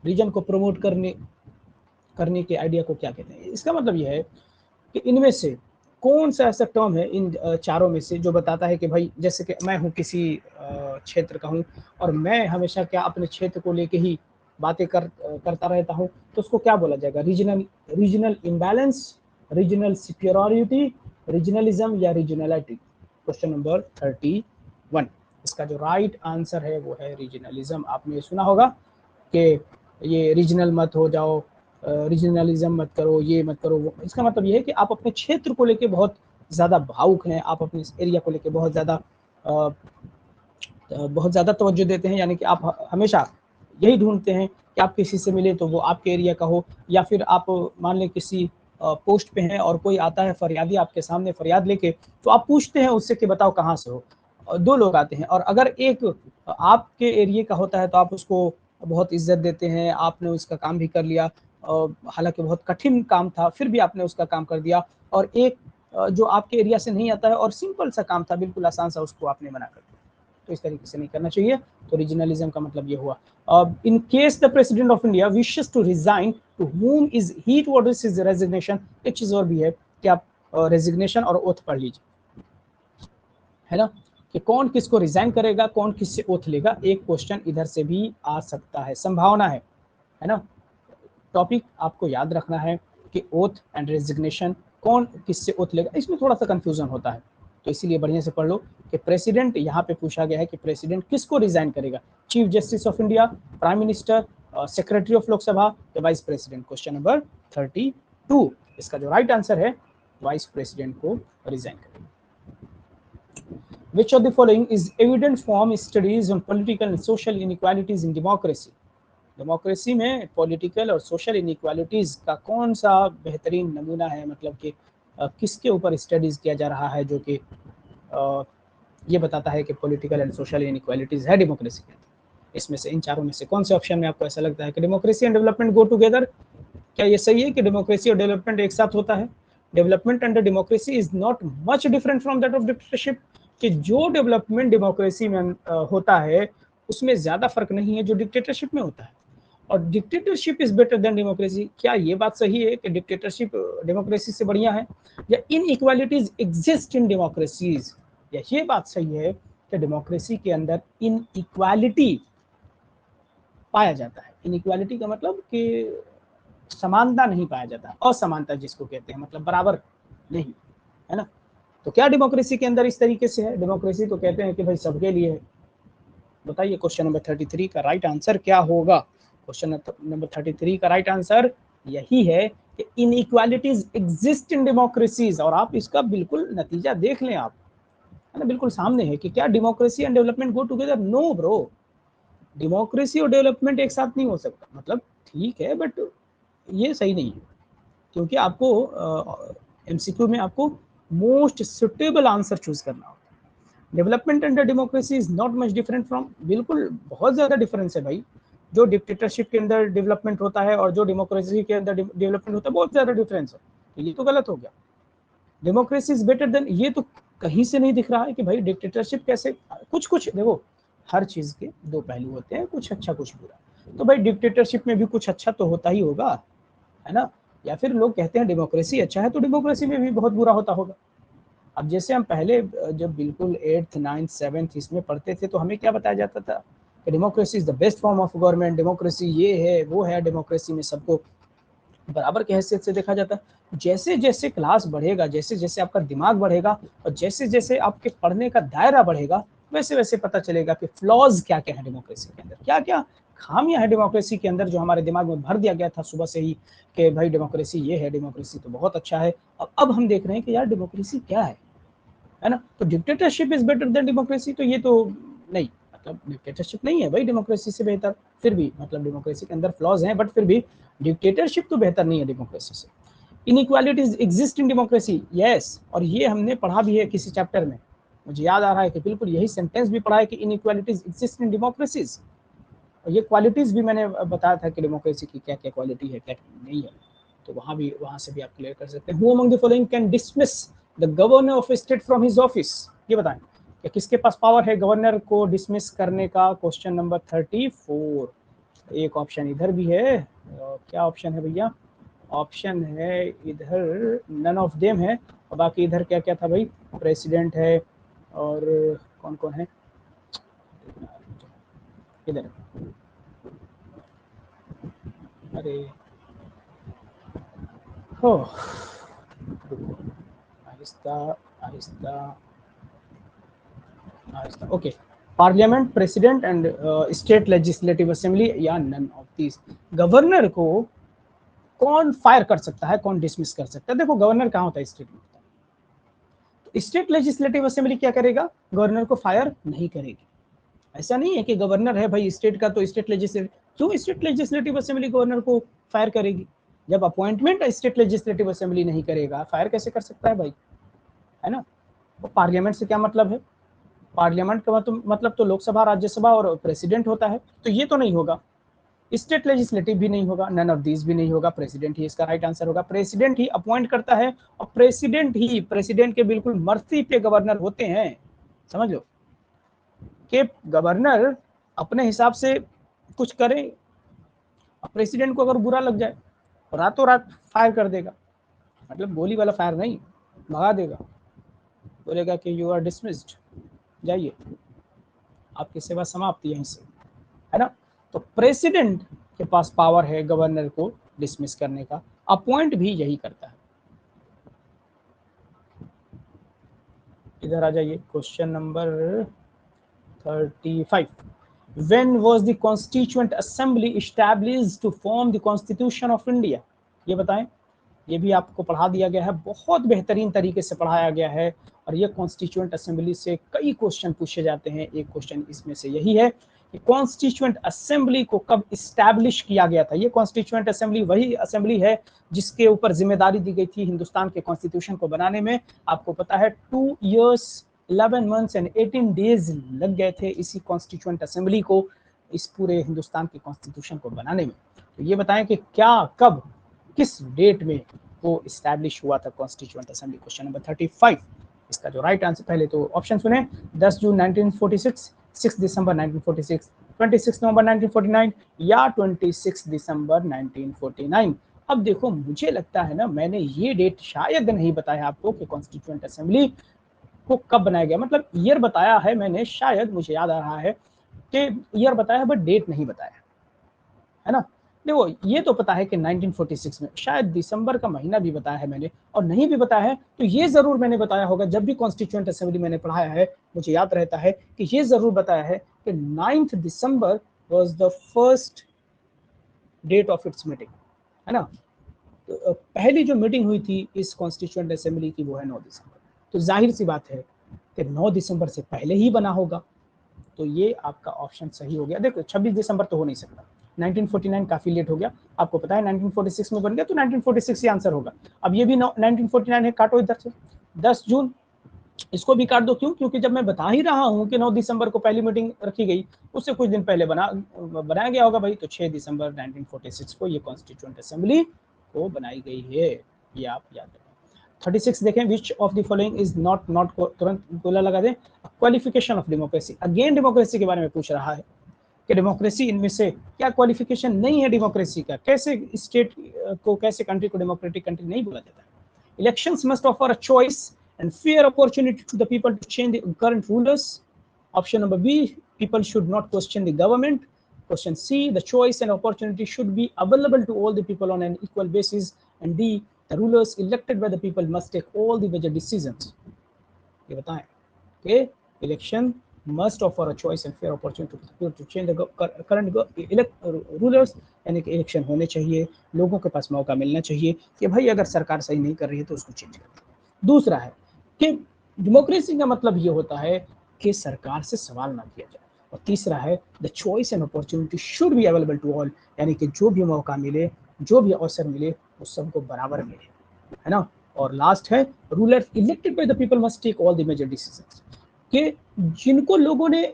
रीजन को प्रमोट करने के आइडिया को क्या कहते हैं? इसका मतलब यह है कि इनमें से कौन सा ऐसा टर्म है इन चारों में से जो बताता है कि भाई जैसे कि मैं हूँ किसी क्षेत्र का हूँ और मैं हमेशा क्या अपने क्षेत्र को लेके ही बातें करता रहता हूँ, तो उसको क्या बोला जाएगा? Regional imbalance, regional superiority, regionalism या रीजनलिटी? क्वेश्चन नंबर 31, इसका जो राइट आंसर है वो है रीजनलिज्म। आपने सुना होगा कि ये रीजनल मत हो जाओ, रीजनलिज्म मत करो, ये मत करो वो। इसका मतलब ये है कि आप अपने क्षेत्र को लेके बहुत ज़्यादा भावुक हैं, आप अपने एरिया को लेके बहुत ज़्यादा तवज्जो देते हैं, यानी कि आप हमेशा यही ढूंढते हैं कि आप किसी से मिले तो वो आपके एरिया का हो, या फिर आप मान लें किसी पोस्ट पे हैं और कोई आता है फरियादी आपके सामने फरियाद लेके, तो आप पूछते हैं उससे कि बताओ कहाँ से हो। 2 लोग आते हैं और अगर एक आपके एरिया का होता है तो आप उसको बहुत इज्जत देते हैं, आपने उसका काम भी कर लिया, हालांकि बहुत कठिन काम था फिर भी आपने उसका काम कर दिया। और एक जो आपके एरिया से नहीं आता है और सिंपल सा काम था, बिल्कुल आसान सा, उसको आपने मना कर दिया। तो इस तरीके से नहीं करना चाहिए। तो रीजनलिज्म का मतलब ये हुआ। In case the president of India wishes to resign, to whom is he to address his resignation? एक चीज और भी है कि आप रेजिग्नेशन और ओथ पढ़ लीजिए, है ना, कि कौन किसको रिजाइन करेगा, कौन किससे ओथ लेगा। एक क्वेश्चन इधर से भी आ सकता है, संभावना है ना। टॉपिक आपको याद रखना है कि ओथ एंड रेजिग्नेशन, कौन किससे ओथ लेगा, इसमें थोड़ा सा कंफ्यूजन होता है, तो इसीलिए बढ़िया से पढ़ लो कि प्रेसिडेंट, यहाँ पे पूछा गया है कि प्रेसिडेंट किसको रिजाइन करेगा? Chief justice of India, prime minister, secretary of Lok Sabha या वाइस प्रेसिडेंट? क्वेश्चन नंबर 32, इसका जो राइट आंसर है वाइस प्रेसिडेंट को रिजाइन करेगा। Which of the following is evident from studies on political and social inequalities in democracy? Democracy में political और social inequalities का कौन सा बेहतरीन नमूना है, मतलब कि किसके ऊपर स्टडीज़ किया जा रहा है जो कि ये बताता है कि पॉलिटिकल एंड सोशल इनइक्वालिटीज़ है डेमोक्रेसी के अंदर? इसमें से इन चारों में से कौन से ऑप्शन में आपको ऐसा लगता है कि democracy and development go together? क्या ये सही है कि डेमोक्रेसी और डेवलपमेंट एक साथ होता है? Development under democracy is not much different from that of dictatorship, कि जो डेवलपमेंट डेमोक्रेसी में होता है उसमें ज़्यादा फर्क नहीं है जो डिक्टेटरशिप में होता है। और dictatorship is better than democracy, क्या ये बात सही है कि डिक्टेटरशिप डेमोक्रेसी से बढ़िया है? या इनइक्वालिटीज एग्जिस्ट इन डेमोक्रेसीज, या ये बात सही है कि डेमोक्रेसी के अंदर इनइक्वालिटी पाया जाता है? इनइक्वालिटी का मतलब कि समानता नहीं पाया जाता, असमानता जिसको कहते हैं, मतलब बराबर नहीं, है ना? तो क्या डेमोक्रेसी के अंदर इस तरीके से है? डेमोक्रेसी तो कहते हैं कि भाई सबके लिए है। बताइए क्वेश्चन नंबर 33 का राइट आंसर क्या होगा? क्वेश्चन नंबर 33 का राइट आंसर यही है कि इनइक्वालिटीज एग्जिस्ट इन डेमोक्रेसीज। और आप इसका बिल्कुल नतीजा देख लें, आप, है ना, बिल्कुल सामने है कि क्या democracy and development go together? No bro, democracy और डेवलपमेंट एक साथ नहीं हो सकता। मतलब ठीक है, बट ये सही नहीं है, क्योंकि आपको एमसीक्यू में आपको मोस्ट सुटेबल आंसर चूज करना होगा। Development under democracy is not much different from, बिल्कुल बहुत ज्यादा डिफरेंस है भाई। जो डिक्टेटरशिप के अंदर डेवलपमेंट होता है और जो डेमोक्रेसी के अंदर डेवलपमेंट होता है, बहुत ज्यादा डिफरेंस है। तो ये तो गलत हो गया। डेमोक्रेसी इज बेटर देन, ये तो कहीं से नहीं दिख रहा है कि भाई डिक्टेटरशिप कैसे। कुछ कुछ देखो, हर चीज के दो पहलू होते हैं, कुछ अच्छा कुछ बुरा। तो भाई डिक्टेटरशिप में भी कुछ अच्छा तो होता ही होगा, है ना? या फिर लोग कहते हैं डेमोक्रेसी अच्छा है तो डेमोक्रेसी में भी बहुत बुरा होता होगा। अब जैसे हम पहले जब बिल्कुल 8th 9th 7th इसमें पढ़ते थे, तो हमें क्या बताया जाता था कि democracy is the best form of government, democracy ये है वो है, डेमोक्रेसी में सबको बराबर की हैसियत से देखा जाता है। जैसे जैसे क्लास बढ़ेगा, जैसे जैसे आपका दिमाग बढ़ेगा और जैसे जैसे आपके पढ़ने का दायरा बढ़ेगा, वैसे वैसे पता चलेगा कि फ्लॉज क्या क्या है डेमोक्रेसी के अंदर, क्या क्या खामियां है डेमोक्रेसी के अंदर, जो हमारे दिमाग में भर दिया गया था सुबह से ही कि भाई डेमोक्रेसी ये है, डेमोक्रेसी तो बहुत अच्छा है। अब हम देख रहे हैं कि यार डेमोक्रेसी क्या है ना? तो dictatorship is better than democracy, तो ये तो नहीं, मतलब डिक्टेटरशिप नहीं है भाई डेमोक्रेसी से बेहतर। फिर भी मतलब डेमोक्रेसी के अंदर फ्लॉज हैं, बट फिर भी डिक्टेटरशिप तो बेहतर नहीं है डेमोक्रेसी से। Inequalities exist in democracy, yes, और ये हमने पढ़ा भी है किसी चैप्टर में। मुझे याद आ रहा है कि बिल्कुल यही सेंटेंस भी पढ़ा है कि इनइक्वालिटीज एग्जिस्ट इन डेमोक्रेसीज। और ये क्वालिटीज भी मैंने बताया था कि डेमोक्रेसी की क्या क्या क्वालिटी है, क्या नहीं है। तो वहां से भी आप क्लियर कर सकते हैं। Who among the following can dismiss the governor of state from his office? ये बताएं कि किसके पास पावर है गवर्नर को डिसमिस करने का? Question number 34। एक ऑप्शन इधर भी है, क्या ऑप्शन है भैया? ऑप्शन है इधर नन ऑफ देम है, और बाकी इधर क्या क्या था भाई? प्रेसिडेंट है, और कौन कौन है इधर? अरे हो, Aahista Aahista Aahista, okay. Parliament, president and state legislative assembly, या नन ऑफ दिस। गवर्नर को कौन फायर कर सकता है, कौन डिसमिस कर सकता है? देखो गवर्नर कहाँ होता है? स्टेट में होता है। स्टेट लेजिस्लेटिव असेंबली क्या करेगा? गवर्नर को फायर नहीं करेगी। ऐसा नहीं है कि गवर्नर है भाई स्टेट का तो स्टेट लेजिस्लेटिव, क्यों स्टेट लेजिस्लेटिव असेंबली गवर्नर को फायर करेगी? जब अपॉइंटमेंट स्टेट लेजिस्लेटिव असेंबली नहीं करेगा, फायर कैसे कर सकता है भाई, है ना? तो पार्लियामेंट से क्या मतलब है? पार्लियामेंट का मतलब तो लोकसभा, राज्यसभा और प्रेसिडेंट होता है, तो ये तो नहीं होगा। स्टेट लेजिस्लेटिव भी नहीं होगा, नन ऑफ दीज भी नहीं होगा, प्रेसिडेंट ही इसका राइट आंसर होगा। प्रेसिडेंट ही अपॉइंट करता है, और प्रेसिडेंट के बिल्कुल मर्जी पे गवर्नर होते हैं, समझ लो कि गवर्नर अपने हिसाब से कुछ करे, और प्रेसिडेंट को अगर बुरा लग जाए रातों रात फायर कर देगा। मतलब गोली वाला फायर नहीं, भगा देगा, बोलेगा कि यू आर डिसमिस्ड, जाइए, आपकी सेवा समाप्त यहीं से, है ना? तो प्रेसिडेंट के पास पावर है गवर्नर को डिसमिस करने का, अपॉइंट भी यही करता है। इधर आ जाइए, question number 35। When was the Constituent Assembly established to form the Constitution of India? ये बताएं। ये भी आपको पढ़ा दिया गया है, बहुत बेहतरीन तरीके से पढ़ाया गया है, और ये कॉन्स्टिट्यूएंट असेंबली से कई क्वेश्चन पूछे जाते हैं। एक क्वेश्चन इसमें से यही है कि कॉन्स्टिट्यूएंट असेंबली को कब इस्टेब्लिश किया गया था? ये कॉन्स्टिट्यूएंट असेंबली वही असेंबली है जिसके ऊपर जिम्मेदारी दी गई थी हिंदुस्तान के कॉन्स्टिट्यूशन को बनाने में। आपको पता है 2 years 11 months and 18 days लग गए थे इसी कॉन्स्टिट्यूएंट असेंबली को इस पूरे हिंदुस्तान के कॉन्स्टिट्यूशन को बनाने में। तो ये बताएं कि क्या, कब, किस डेट में वो इस्टेब्लिश हुआ था कॉन्स्टिट्यूएंट असेंबली? Question number 35। इसका जो राइट आंसर, पहले तो ऑप्शन सुने, 10 जून 1946, 6 दिसंबर 1946, 26 नवंबर 1949 या 26 दिसंबर 1949। अब देखो मुझे लगता है ना मैंने ये डेट शायद नहीं बताया आपको कि कॉन्स्टिट्यूएंट असेंबली को कब बनाया गया, मतलब ईयर बताया है मैंने, शायद मुझे याद आ रहा है कि ईयर बताया है बट डेट नहीं बताया है ना। देखो ये तो पता है कि 1946 में, शायद दिसंबर का महीना भी बताया है मैंने, और नहीं भी बताया है तो ये जरूर मैंने बताया होगा, जब भी कॉन्स्टिट्यूएंट असेंबली मैंने पढ़ाया है मुझे याद रहता है कि ये जरूर बताया है कि 9 December was the first date of its meeting, है ना। तो पहली जो मीटिंग हुई थी इस कॉन्स्टिट्यूएंट असेंबली की वो है 9 दिसंबर। तो जाहिर सी बात है कि 9 दिसंबर से पहले ही बना होगा, तो ये आपका ऑप्शन सही हो गया। देखो 26 दिसंबर तो हो नहीं सकता, 1949 काफी लेट हो गया, आपको पता है 1946 में बन गया, तो 1946 ही आंसर होगा। अब ये भी 1949 है, काटो इधर से 10 जून, इसको भी काट दो। क्यों? क्योंकि जब मैं बता ही रहा हूं कि 9 दिसंबर को पहली मीटिंग रखी गई, उससे कुछ दिन पहले बनाया गया होगा भाई, तो 6 दिसंबर 1946 को ये कॉन्स्टिट्यूएंट असेंबली को बनाई गई है, ये आप याद रखें। 36 देखें, which of the following is not, तुरंत गोला लगा दें, qualification of democracy. Again democracy के बारे में पूछ रहा है कि डेमोक्रेसी इनमें से क्या क्वालिफिकेशन नहीं है डेमोक्रेसी का, कैसे स्टेट को, कैसे कंट्री को डेमोक्रेटिक कंट्री नहीं बोला जाता है। Elections must offer a choice and fair opportunity to the people to change the current rulers. Option number B, people should not question the government. Question C, the choice and opportunity should be available to all the people on an equal basis. And D, the rulers elected by the people must take all the major decisions. ये बताएं कि election must offer a choice and fair opportunity to people to change the current rulers, यानी कि election होने चाहिए, लोगों के पास मौका मिलना चाहिए कि भाई अगर सरकार सही नहीं कर रही है तो उसको चेंज कर। दूसरा है कि डेमोक्रेसी का मतलब ये होता है कि सरकार से सवाल ना किया जाए, और तीसरा है the choice and opportunity should be available to all, यानी कि जो भी मौका मिले, जो भी अवसर मिले वो सबको बराबर मिले, है ना। और लास्ट है ruler elected by the people must take all the major decisions, कि जिनको लोगों ने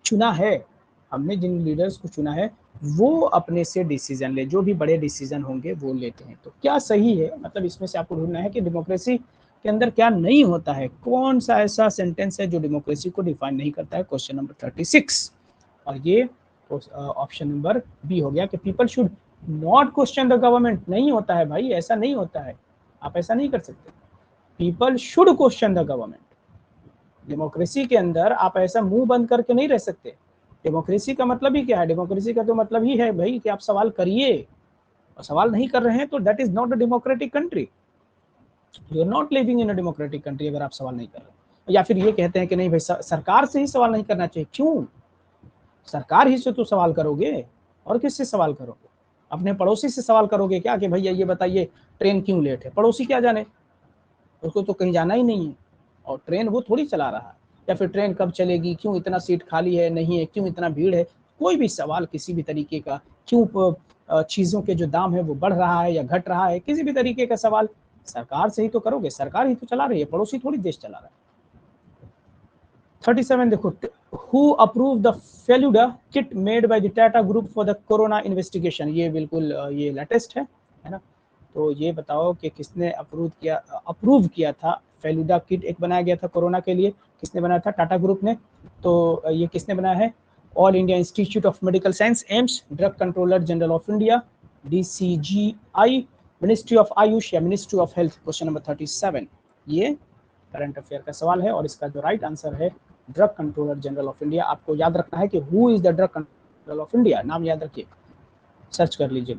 चुना है, हमने जिन लीडर्स को चुना है वो अपने से डिसीजन ले, जो भी बड़े डिसीजन होंगे वो लेते हैं। तो क्या सही है, मतलब इसमें से आपको ढूंढना है कि डेमोक्रेसी के अंदर क्या नहीं होता है, कौन सा ऐसा सेंटेंस है जो डेमोक्रेसी को डिफाइन नहीं करता है। क्वेश्चन नंबर 36, और ये ऑप्शन नंबर बी हो गया कि people should not question the government. नहीं होता है भाई, ऐसा नहीं होता है, आप ऐसा नहीं कर सकते। People should question the government. Democracy के अंदर आप ऐसा मुंह बंद करके नहीं रह सकते। डेमोक्रेसी का मतलब ही क्या है, डेमोक्रेसी का तो मतलब ही है भाई कि आप सवाल करिए, और सवाल नहीं कर रहे हैं तो that is not a democratic country, you are not living in a democratic country अगर आप सवाल नहीं कर रहे। या फिर ये कहते हैं कि नहीं भाई सरकार से ही सवाल नहीं करना चाहिए। क्यों? सरकार ही से तो सवाल करोगे, और किससे सवाल करोगे? अपने पड़ोसी से सवाल करोगे क्या कि भैया ये बताइए ट्रेन क्यों लेट है? पड़ोसी क्या जाने, उसको तो कहीं जाना ही नहीं है, और ट्रेन वो थोड़ी चला रहा है। या फिर ट्रेन कब चलेगी, क्यों इतना सीट खाली है, नहीं है, क्यों इतना भीड़ है, कोई भी सवाल किसी भी तरीके का, क्यों चीज़ों के जो दाम है वो बढ़ रहा है या घट रहा है, किसी भी तरीके का सवाल सरकार से ही तो करोगे, सरकार ही तो चला रही है, पड़ोसी थोड़ी देश चला रहा है। 37 देखो, who approve the Feluda kit made by the Tata group for the corona investigation. ये बिल्कुल ये लेटेस्ट है ना। तो ये बताओ कि किसने अप्रूव किया था फेलुडा किट, एक बनाया गया था कोरोना के लिए, किसने बनाया था? टाटा ग्रुप ने। तो ये किसने बनाया है? All India institute of medical science AIIMS, drug controller general of India DCGI, ministry of AYUSH या ministry of health. Question number 37 ये करंट अफेयर का सवाल है, और इसका जो राइट आंसर है drug controller general of India. आपको याद रखना है कि who is the drug controller of India, नाम याद रखिए, सर्च कर लीजिए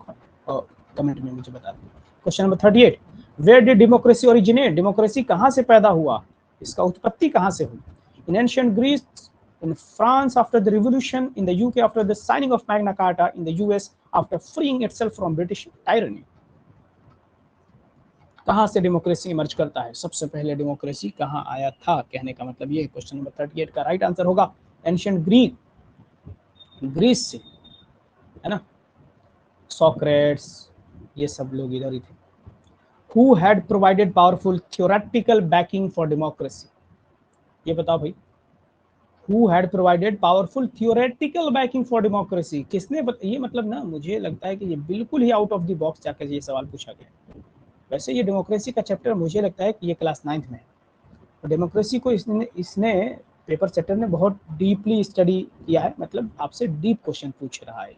और कमेंट में मुझे बता दीजिए। Question number 38, where did democracy originate. Democracy कहाँ से पैदा हुआ, इसका उत्पत्ति कहाँ से हुई? In ancient Greece, in France after the revolution, in the UK after the signing of Magna Carta, in the US after freeing itself from British tyranny। कहाँ से डेमोक्रेसी इमर्ज करता है, सबसे पहले डेमोक्रेसी कहाँ आया था, कहने का मतलब ये। क्वेश्चन नंबर 38 का राइट आंसर होगा एंशिएंट ग्रीस से, है ना। सोक्रेट्स ये सब लोग इधर ही थे। Who had provided powerful theoretical backing for democracy? ये बताओ भाई, Who had provided powerful theoretical backing for democracy? किसने ये मतलब ना, मुझे लगता है कि ये बिल्कुल ही आउट ऑफ द बॉक्स जाकर ये सवाल पूछा गया। वैसे ये डेमोक्रेसी का चैप्टर मुझे लगता है कि ये क्लास 9th में है, डेमोक्रेसी को इसने पेपर सेटर ने बहुत डीपली स्टडी किया है, मतलब आपसे डीप क्वेश्चन पूछ रहा है।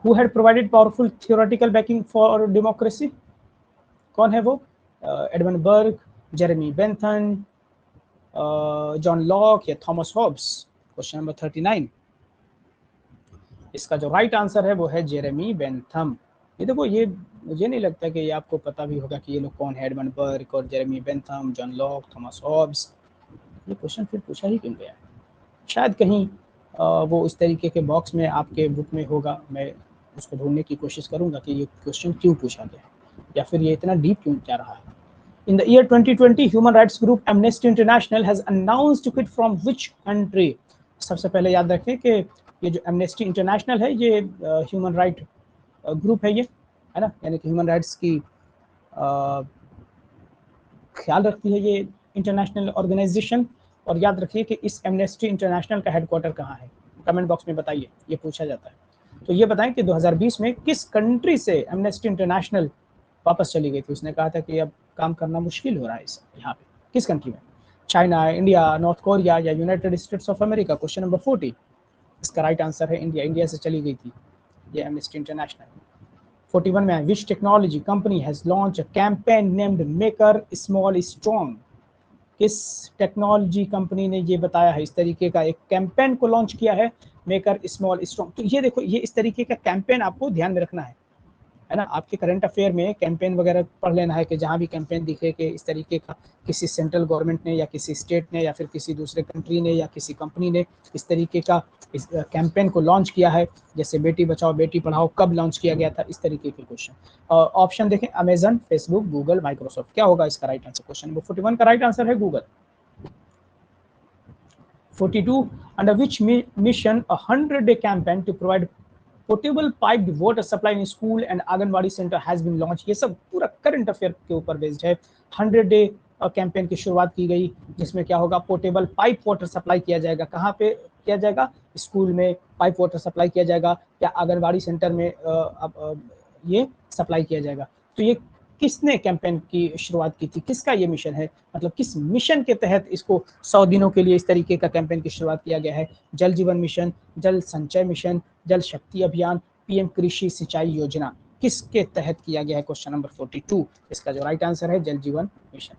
Who had provided powerful theoretical backing for democracy? कौन है वो? एडमंड बर्ग, जेरेमी बेंथन, जॉन लॉक या थॉमस हॉब्स? Question number 39। इसका जो राइट आंसर है वो है जेरेमी बेंथम। ये देखो, ये मुझे नहीं लगता कि ये आपको पता भी होगा कि ये लोग कौन है, एडमंड बर्ग और Jeremy Bentham, John Locke, Thomas Hobbes. ये क्वेश्चन फिर पूछा ही क्यों गया? शायद कहीं वो इस तरीके के बॉक्स में आपके बुक में होगा। मैं उसको ढूंढने की कोशिश करूंगा कि ये क्वेश्चन क्यों पूछा गया या फिर ये इतना डीप क्यों जा रहा है। In the year 2020, human rights group Amnesty International has announced to quit from which country? सबसे पहले याद रखें कि ये जो एमनेस्टी इंटरनेशनल है ये ह्यूमन राइट ग्रुप है, ये है ना, यानी कि ह्यूमन राइट्स की ख्याल रखती है ये इंटरनेशनल ऑर्गेनाइजेशन। और याद रखिए कि इस एमनेस्टी इंटरनेशनल का हेडक्वार्टर कहाँ है, कमेंट बॉक्स में बताइए, ये पूछा जाता है। तो ये बताएं कि 2020 में किस कंट्री से एमनेस्टी इंटरनेशनल वापस चली गई थी? उसने कहा था कि अब काम करना मुश्किल हो रहा है यहाँ पे। किस कंट्री में? चाइना, इंडिया, नॉर्थ कोरिया या United States of America? Question number 40। इसका राइट आंसर है इंडिया। इंडिया से चली गई थी ये एमनेस्टी इंटरनेशनल। 41 में विच technology company has launch a campaign named maker small strong? किस टेक्नोलॉजी कंपनी ने ये बताया है, इस तरीके का एक कैंपेन को लॉन्च किया है, मेकर स्मॉल स्ट्रॉन्ग? तो ये देखो, ये इस तरीके का कैंपेन आपको ध्यान में रखना है ना। आपके करंट अफेयर में कैंपेन वगैरह पढ़ लेना है कि जहाँ भी कैंपेन दिखे कि इस तरीके का किसी सेंट्रल गवर्नमेंट ने या किसी स्टेट ने या फिर किसी दूसरे कंट्री ने या किसी कंपनी ने इस तरीके का इस कैंपेन को लॉन्च किया है, जैसे बेटी बचाओ बेटी पढ़ाओ, कब लॉन्च किया गया था, इस तरीके के क्वेश्चन। ऑप्शन देखें, अमेजन, फेसबुक, गूगल, माइक्रोसॉफ्ट। क्या होगा इसका राइट आंसर? क्वेश्चन नंबर 41 का राइट आंसर है Google. 42, under which mission a 100-day campaign to provide portable piped water supply in school and anganwadi centre has been launch? ये सब पूरा current affair के ऊपर बेस्ड है। 100 डे कैंपेन की शुरुआत की गई, जिसमें क्या होगा, पोर्टेबल पाइप वाटर सप्लाई किया जाएगा। कहाँ पे किया जाएगा? स्कूल में पाइप वाटर सप्लाई किया जाएगा या आंगनबाड़ी सेंटर में ये सप्लाई किया जाएगा। तो ये किसने कैंपेन की शुरुआत की थी? किसका ये मिशन है, मतलब किस मिशन के तहत इसको 100 दिनों के लिए इस तरीके का कैंपेन की शुरुआत किया गया है? जल जीवन मिशन, जल संचय मिशन, जल शक्ति अभियान, पीएम कृषि सिंचाई योजना, किसके तहत किया गया है? Question number 42। इसका जो राइट आंसर है जल जीवन मिशन।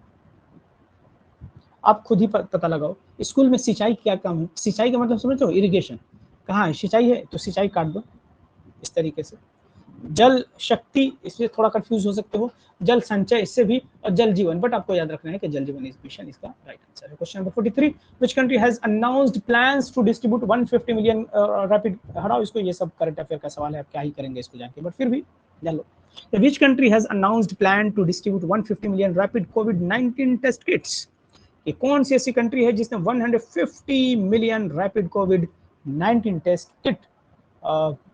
आप खुद ही पता लगाओ, स्कूल में सिंचाई क्या काम है? सिंचाई का मतलब समझते हो? इरिगेशन। कहाँ है सिंचाई? है तो सिंचाई काट दो इस तरीके से। जल शक्ति, इससे थोड़ा कंफ्यूज हो सकते हो, जल संचय इससे भी, और जल जीवन, बट आपको याद रखना है कि जल जीवन मिशन इसका राइट आंसर है। Question number 43, which country has announced plans to distribute 150 million rapid, हटाओ इसको, ये सब करंट अफेयर का सवाल है, आप क्या ही करेंगे इसको जान के, बट फिर भी जान लो। Which country has announced plan to distribute 150 million rapid कोविड-19 टेस्ट किट्स? ये कौन सी ऐसी कंट्री है जिसने 150 मिलियन रैपिड कोविड-19 टेस्ट किट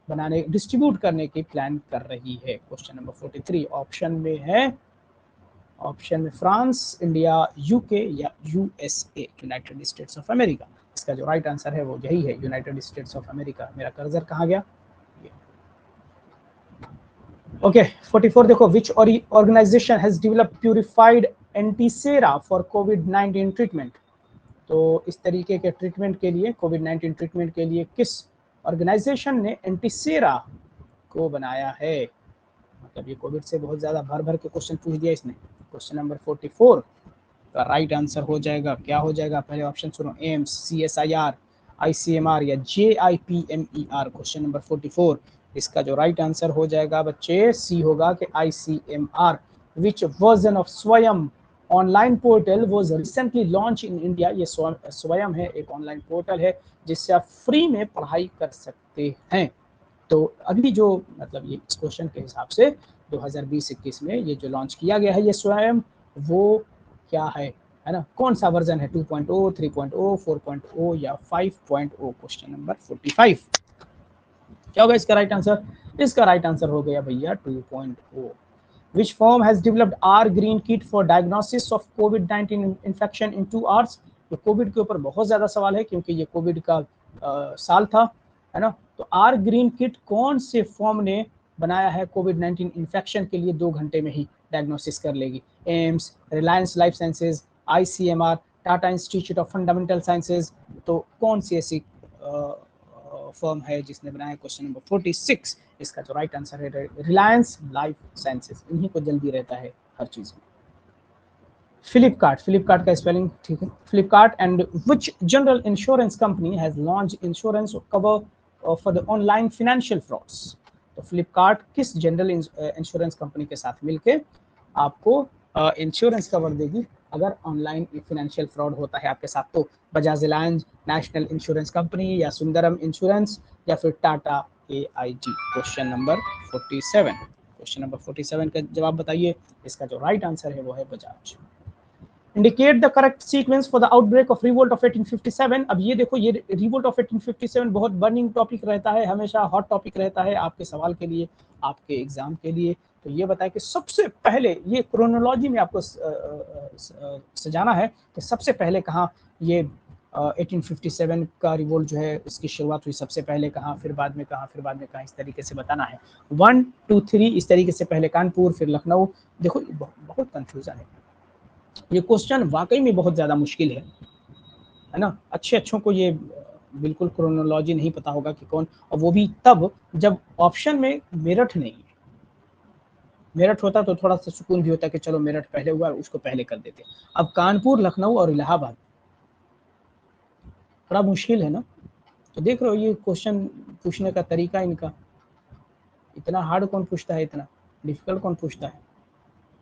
बनाने, डिस्ट्रीब्यूट करने की प्लान कर रही है? Question number 43। ऑप्शन में है, ऑप्शन में फ्रांस, इंडिया, यूके या USA, United States of America. इसका जो राइट आंसर है वो यही है, यूनाइटेड स्टेट्स ऑफ अमेरिका। मेरा कर्सर कहाँ गया? ओके 44 देखो, which organisation has developed purified antisera for कोविड-19 ट्रीटमेंट? तो इस तरीके के ट्रीटमेंट के लिए, कोविड-19 ट्रीटमेंट के लिए किस ऑर्गेनाइजेशन ने एंटीसेरा को बनाया है? मतलब ये कोविड से बहुत ज्यादा भर भर के क्वेश्चन पूछ दिया इसने। क्वेश्चन नंबर 44 का राइट आंसर हो जाएगा, क्या हो जाएगा? पहले ऑप्शन सुनो, एम्स, CSIR, ICMR या JIPMER। क्वेश्चन नंबर 44, इसका जो राइट आंसर हो जाएगा बच्चे, सी होगा कि ICMR। विच वर्जन ऑफ स्वयं online portal was recently launch in India? ये स्वयं है, एक ऑनलाइन पोर्टल है जिससे आप फ्री में पढ़ाई कर सकते हैं। तो अभी जो, मतलब ये इस क्वेश्चन के हिसाब से 2020-21 में ये जो लॉन्च किया गया है ये स्वयं, वो क्या है ना, कौन सा वर्जन है? 2.0, 3.0, 4.0 या 5.0? क्वेश्चन नंबर 45, क्या होगा इसका राइट आंसर? इसका राइट आंसर हो गया भैया 2.0। Which firm has developed R Green Kit for diagnosis of COVID-19 infection in 2 hours? तो कोविड के ऊपर बहुत ज्यादा सवाल है क्योंकि ये कोविड का साल था, है ना। तो R Green Kit कौन से फॉर्म ने बनाया है? कोविड-19 इन्फेक्शन के लिए 2 घंटे में ही डायग्नोसिस कर लेगी। AIIMS, Reliance life sciences, ICMR, Tata institute of fundamental sciences, तो कौन सी ऐसी फर्म है जिसने बनाया? क्वेश्चन नंबर 46, इसका जो राइट आंसर है रिलायंस लाइफ साइंसेज। इन्हीं को जल्दी रहता है हर चीज में। फ्लिपकार्ट, फ्लिपकार्ट का स्पेलिंग ठीक है, Flipkart. And which general insurance company has launch insurance cover for the online financial frauds? तो फ्लिपकार्ट किस जनरल इंश्योरेंस कंपनी के साथ मिलके आपको इंश्योरेंस कवर देगी अगर ऑनलाइन फाइनेंशियल फ्रॉड होता है आपके साथ? तो Bajaj Allianz, national insurance company, या सुंदरम इंश्योरेंस, या फिर Tata AIG। Question number 47, question number 47 का जवाब बताइए। इसका जो राइट आंसर है वो है Bajaj. Indicate the correct sequence for the outbreak of revolt of 1857। अब ये देखो, ये रिवोल्ट ऑफ 1857 बहुत बर्निंग टॉपिक रहता है, हमेशा हॉट टॉपिक रहता है आपके सवाल के लिए, आपके एग्जाम के लिए। तो ये बताए कि सबसे पहले, ये क्रोनोलॉजी में आपको सजाना है कि सबसे पहले कहाँ ये 1857 का रिवोल्ट जो है इसकी शुरुआत हुई, सबसे पहले कहाँ, फिर बाद में कहाँ, फिर बाद में कहाँ, इस तरीके से बताना है। 1 2 3 इस तरीके से, पहले कानपुर फिर लखनऊ। देखो बहुत कंफ्यूजन है, ये क्वेश्चन वाकई में बहुत ज़्यादा मुश्किल है ना। अच्छों को ये बिल्कुल क्रोनोलॉजी नहीं पता होगा कि कौन, और वो भी तब जब ऑप्शन में मेरठ नहीं है। मेरठ होता तो थोड़ा सा सुकून भी होता कि चलो मेरठ पहले हुआ, उसको पहले कर देते। अब कानपुर, लखनऊ और इलाहाबाद, बड़ा मुश्किल है ना। तो देख रहे हो ये क्वेश्चन पूछने का तरीका इनका, इतना हार्ड कौन पूछता है, इतना डिफिकल्ट कौन पूछता है।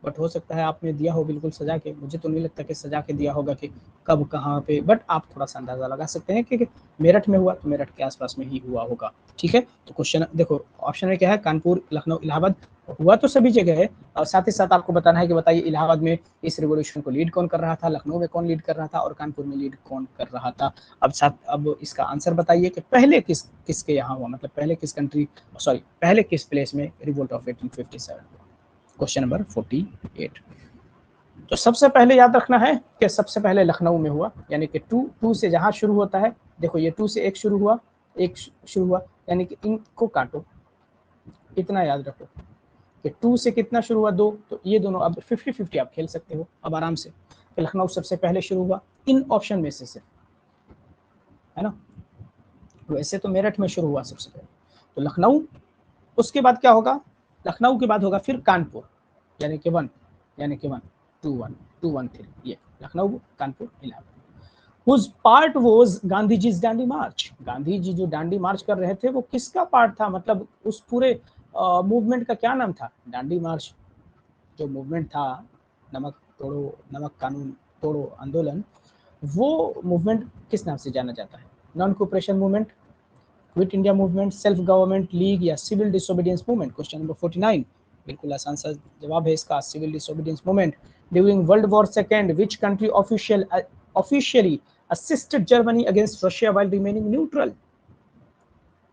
बट हो सकता है आपने दिया हो बिल्कुल सजा के, मुझे तो नहीं लगता कि सजा के दिया होगा कि कब कहाँ पे, बट आप थोड़ा सा अंदाजा लगा सकते हैं कि मेरठ में हुआ तो मेरठ के आसपास में ही हुआ होगा। ठीक है, तो क्वेश्चन देखो ऑप्शन में क्या है, कानपुर, लखनऊ, इलाहाबाद। हुआ तो सभी जगह है, और साथ ही साथ आपको बताना है कि बताइए इलाहाबाद में इस रिवोल्यूशन को लीड कौन कर रहा था, लखनऊ में कौन लीड कर रहा था, और कानपुर में लीड कौन कर रहा था। अब इसका आंसर बताइए कि पहले किसके यहाँ हुआ, मतलब पहले किस कंट्री, सॉरी पहले किस प्लेस में रिवोल्ट ऑफ 1857 हुआ। Question number 48। तो सबसे पहले याद रखना है कि सबसे पहले लखनऊ में हुआ, यानी कि टू से जहां शुरू होता है, देखो ये 2 से एक शुरू हुआ, यानी कि इनको काटो, इतना याद रखो कि 2 से कितना शुरू हुआ, 2, तो ये दोनों अब 50-50 आप खेल सकते हो अब आराम से। कि लखनऊ सबसे पहले शुरू हुआ इन ऑप्शन में से है ना। वैसे तो मेरठ में शुरू हुआ सबसे पहले, तो लखनऊ, उसके बाद क्या होगा, लखनऊ के बाद होगा फिर कानपुर, यानी कि 1, 2 1 3, ये Lucknow, Kanpur, Allahabad. Whose part was Gandhi जी's Dandi मार्च? गांधी जी जो दांडी मार्च कर रहे थे वो किसका पार्ट था, मतलब उस पूरे मूवमेंट का क्या नाम था? दांडी मार्च जो मूवमेंट था, नमक कानून तोड़ो आंदोलन, वो मूवमेंट किस नाम से जाना जाता है? Non cooperation movement, quit India movement, self government league, या civil disobedience movement. Question number 49, बिल्कुल आसान सा जवाब है इसका, civil disobedience movement. During world war second which country officially assisted Germany against Russia while remaining neutral?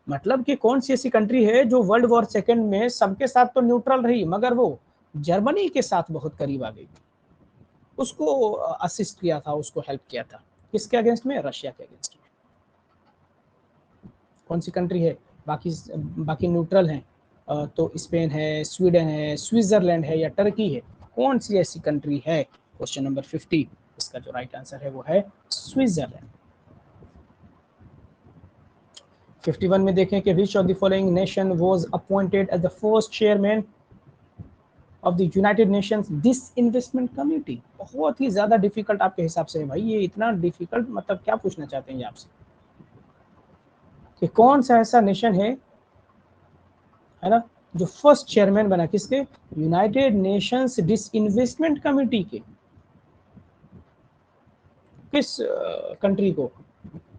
मतलब कि कौन सी ऐसी कंट्री है जो वर्ल्ड वॉर सेकेंड में सबके साथ तो न्यूट्रल रही, मगर वो जर्मनी के साथ बहुत करीब आ गई, उसको असिस्ट किया था, उसको हेल्प किया था, किसके अगेंस्ट में? रशिया के अगेंस्ट में। कौन सी कंट्री है? बाकी न्यूट्रल हैं, तो स्पेन है, स्वीडन है, स्विट्जरलैंड है, या टर्की है, कौन सी ऐसी कंट्री है? क्वेश्चन नंबर 50, इसका जो राइट आंसर है वो है स्विट्जरलैंड। 51 में देखें कि which of the following nation was appointed as the first chairman of the United Nations disinvestment committee? बहुत ही ज्यादा डिफिकल्ट आपके हिसाब से है भाई, ये इतना डिफिकल्ट, मतलब क्या पूछना चाहते हैं ये आपसे कि कौन सा ऐसा नेशन है ना, जो फर्स्ट चेयरमैन बना, किसके? यूनाइटेड नेशंस डिसइन्वेस्टमेंट कमेटी के। किस कंट्री को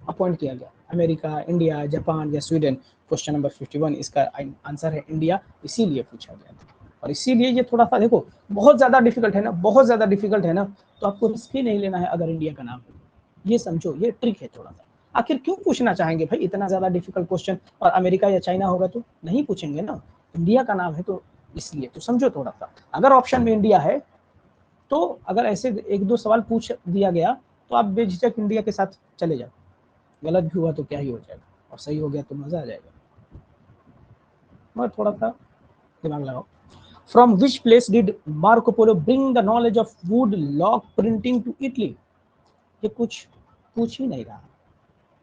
अपॉइंट किया गया? अमेरिका, इंडिया, जापान, या स्वीडन? क्वेश्चन नंबर 51, इसका आंसर है इंडिया, इसीलिए पूछा गया था। और इसीलिए ये थोड़ा सा देखो बहुत ज्यादा डिफिकल्ट है ना, बहुत ज्यादा डिफिकल्ट है ना, तो आपको रिस्क ही नहीं लेना है अगर इंडिया का नाम है, ये समझो, ये ट्रिक है थोड़ा सा। आखिर क्यों पूछना चाहेंगे भाई इतना ज्यादा डिफिकल्ट क्वेश्चन, और अमेरिका या चाइना होगा तो नहीं पूछेंगे ना, इंडिया का नाम है तो इसलिए, तो समझो थोड़ा सा। अगर ऑप्शन में इंडिया है तो अगर ऐसे 1-2 सवाल पूछ दिया गया तो आप बेझिझक इंडिया के साथ चले जाओ, गलत भी हुआ तो क्या ही हो जाएगा, और सही हो गया तो मजा आ जाएगा, मगर थोड़ा सा दिमाग लगाओ। From which place did Marco Polo bring the knowledge of wood log printing to Italy? ये कुछ पूछ ही नहीं रहा।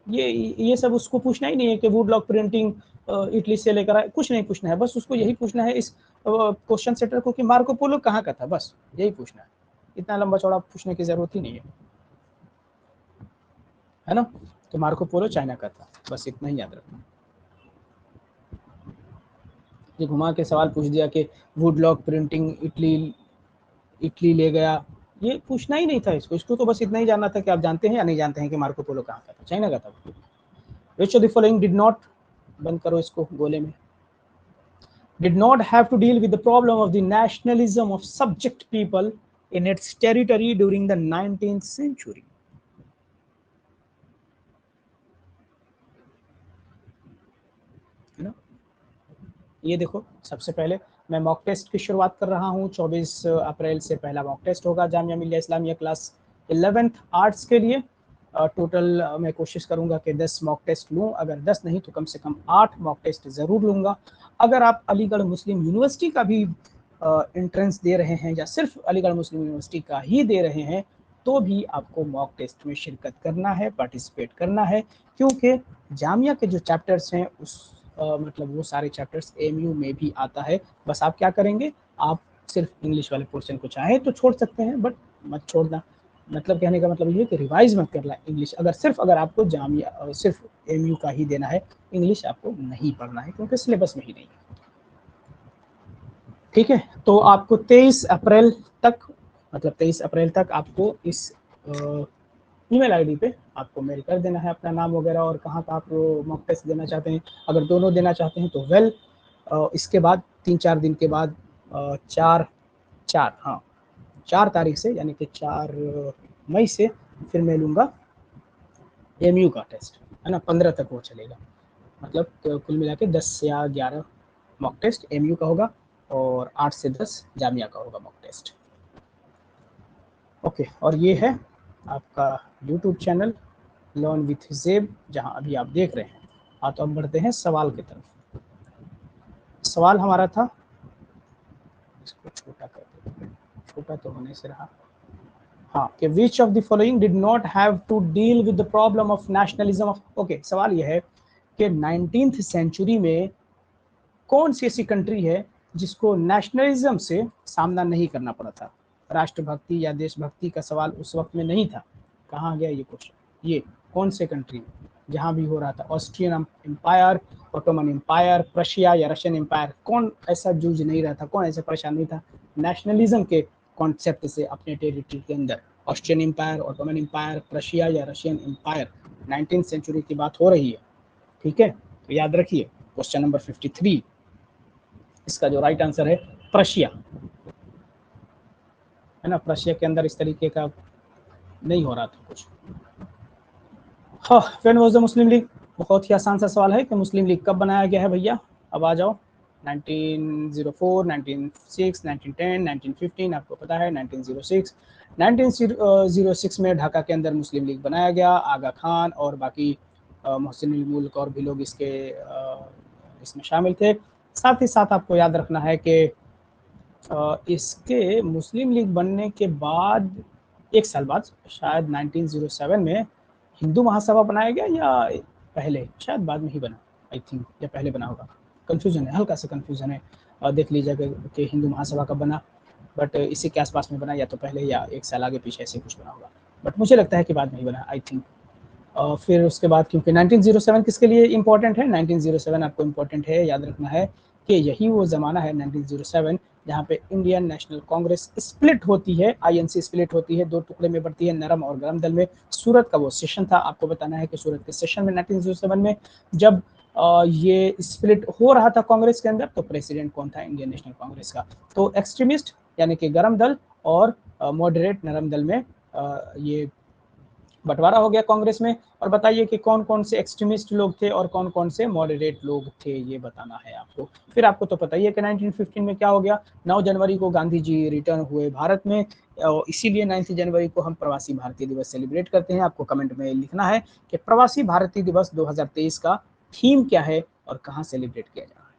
ये सब उसको पूछना ही नहीं है कि वुडलॉक प्रिंटिंग इटली से लेकर आए, कुछ नहीं पूछना है। बस उसको यही पूछना है इस क्वेश्चन सेटर को कि मार्को पोलो कहाँ का था, बस यही पूछना है। इतना लंबा चौड़ा पूछने की जरूरत ही नहीं है ना। तो मार्को पोलो चाइना का था, बस इतना ही याद रखना। ये घुमा के सवाल पूछ दिया कि वुडलॉक प्रिंटिंग इटली ले गया, ये पूछना ही नहीं था इसको तो बस इतना ही जानना था कि आप जानते हैं या नहीं जानते हैं कि मार्को पोलो कहाँ का था, चाइना का था। विच of the following did not, बंद करो इसको गोले में, did not have to deal with the problem of the nationalism of subject people in its territory during the 19th century. है ना। ये देखो, सबसे पहले मैं मॉक टेस्ट की शुरुआत कर रहा हूँ। 24 अप्रैल से पहला मॉक टेस्ट होगा Jamia Millia Islamia class 11th arts के लिए। टोटल मैं कोशिश करूंगा कि 10 मॉक टेस्ट लूँ, अगर 10 नहीं तो कम से कम 8 मॉक टेस्ट ज़रूर लूँगा। अगर आप अलीगढ़ मुस्लिम यूनिवर्सिटी का भी एंट्रेंस दे रहे हैं या सिर्फ अलीगढ़ मुस्लिम यूनिवर्सिटी का ही दे रहे हैं, तो भी आपको मॉक टेस्ट में शिरकत करना है, पार्टिसिपेट करना है, क्योंकि जामिया के जो चैप्टर्स हैं उस मतलब वो सारे चैप्टर्स एमयू में भी आता है। बस आप क्या करेंगे, आप सिर्फ इंग्लिश वाले पोर्शन को चाहे तो छोड़ सकते हैं, बट मत छोड़ना। मतलब कहने का मतलब ये कि रिवाइज मत करना इंग्लिश, अगर आपको जामिया सिर्फ एमयू का ही देना है, इंग्लिश आपको नहीं पढ़ना है क्योंकि सिलेबस में ही नहीं है। ठीक है, तो आपको 23 अप्रैल तक, मतलब 23 अप्रैल तक आपको इस ईमेल आईडी पे आपको मेल कर देना है अपना नाम वगैरह और कहाँ का आप मॉक टेस्ट देना चाहते हैं। अगर दोनों देना चाहते हैं तो वेल, इसके बाद 3-4 दिन के बाद 4 तारीख से, यानी कि 4 मई से फिर मैं लूँगा एमयू का टेस्ट, है ना। 15 तक वो चलेगा, मतलब कुल मिला के 10 या 11 मॉक टेस्ट एमयू का होगा और 8 से 10 जामिया का होगा मॉक टेस्ट। ओके, और ये है आपका यूट्यूब चैनल लर्न विथ ज़ेब, जहां अभी आप देख रहे हैं। हाँ, तो अब बढ़ते हैं सवाल की तरफ। सवाल हमारा था, इसको छोटा कर देते हैं, छोटा तो होने से रहा। हाँ, कि which of the following did not have to deal with the problem of nationalism of, okay, सवाल यह है कि 19th सेंचुरी में कौन सी ऐसी कंट्री है जिसको नेशनलिज्म से सामना नहीं करना पड़ा था। राष्ट्रभक्ति या देशभक्ति का सवाल उस वक्त में नहीं था। कहाँ गया ये क्वेश्चन, ये कौन से कंट्री में जहाँ भी हो रहा था, Austrian empire, Ottoman empire, Prussia या रशियन एम्पायर, कौन ऐसा जूझ नहीं रहा था, कौन ऐसा परेशान नहीं था नेशनलिज्म के कॉन्सेप्ट से अपने टेरिटरी के अंदर। Austrian empire, Ottoman empire, Prussia या रशियन एम्पायर। 19th सेंचुरी की बात हो रही है, ठीक है। तो याद रखिए क्वेश्चन नंबर 53, इसका जो राइट आंसर है प्रशिया, है ना। प्रशिया के अंदर इस तरीके का नहीं हो रहा था कुछ। हाँ, when was the Muslim league, बहुत ही आसान सा सवाल है कि मुस्लिम लीग कब बनाया गया है भैया। अब आ जाओ, 1904, 1906, 1910, 1915, आपको पता है 1906। 1906 में ढाका के अंदर मुस्लिम लीग बनाया गया। आगा खान और बाकी मोहसिन मुल्क और भी लोग इसमें शामिल थे। साथ ही साथ आपको याद रखना है कि इसके मुस्लिम लीग बनने के बाद 1 साल बाद, शायद 1907 में हिंदू महासभा बनाया गया, या पहले, शायद बाद में ही बना, आई थिंक, या पहले बना होगा। कंफ्यूजन है, हल्का सा कंफ्यूजन है, देख लीजिएगा कि हिंदू महासभा कब बना, बट इसी के आसपास में बना, या तो पहले या 1 साल आगे पीछे ऐसे कुछ बना होगा, बट मुझे लगता है कि बाद में ही बना, आई थिंक। फिर उसके बाद, क्योंकि 1907 किसके लिए इम्पोर्टेंट है, 1907 आपको इम्पोर्टेंट है, याद रखना है कि यही वो ज़माना है 1907 जहाँ पे इंडियन नेशनल कांग्रेस स्प्लिट होती है, आईएनसी स्प्लिट होती है, 2 टुकड़े में बढ़ती है, नरम और गरम दल में। सूरत का वो सेशन था, आपको बताना है कि सूरत के सेशन में 1907 में जब ये स्प्लिट हो रहा था कांग्रेस के अंदर, तो प्रेसिडेंट कौन था इंडियन नेशनल कांग्रेस का, तो एक्सट्रीमिस्ट यानी कि गरम दल और मॉडरेट नरम दल में ये बंटवारा हो गया कांग्रेस में। और बताइए कि कौन कौन से एक्सट्रीमिस्ट लोग थे और कौन कौन से मॉडरेट लोग थे, ये बताना है आपको। फिर आपको तो पता ही है कि 1915 में क्या हो गया, 9 जनवरी को गांधी जी रिटर्न हुए भारत में, इसीलिए 9 जनवरी को हम प्रवासी भारतीय दिवस सेलिब्रेट करते हैं। आपको कमेंट में लिखना है कि प्रवासी भारतीय दिवस 2023 का थीम क्या है और कहाँ सेलिब्रेट किया जा रहा है।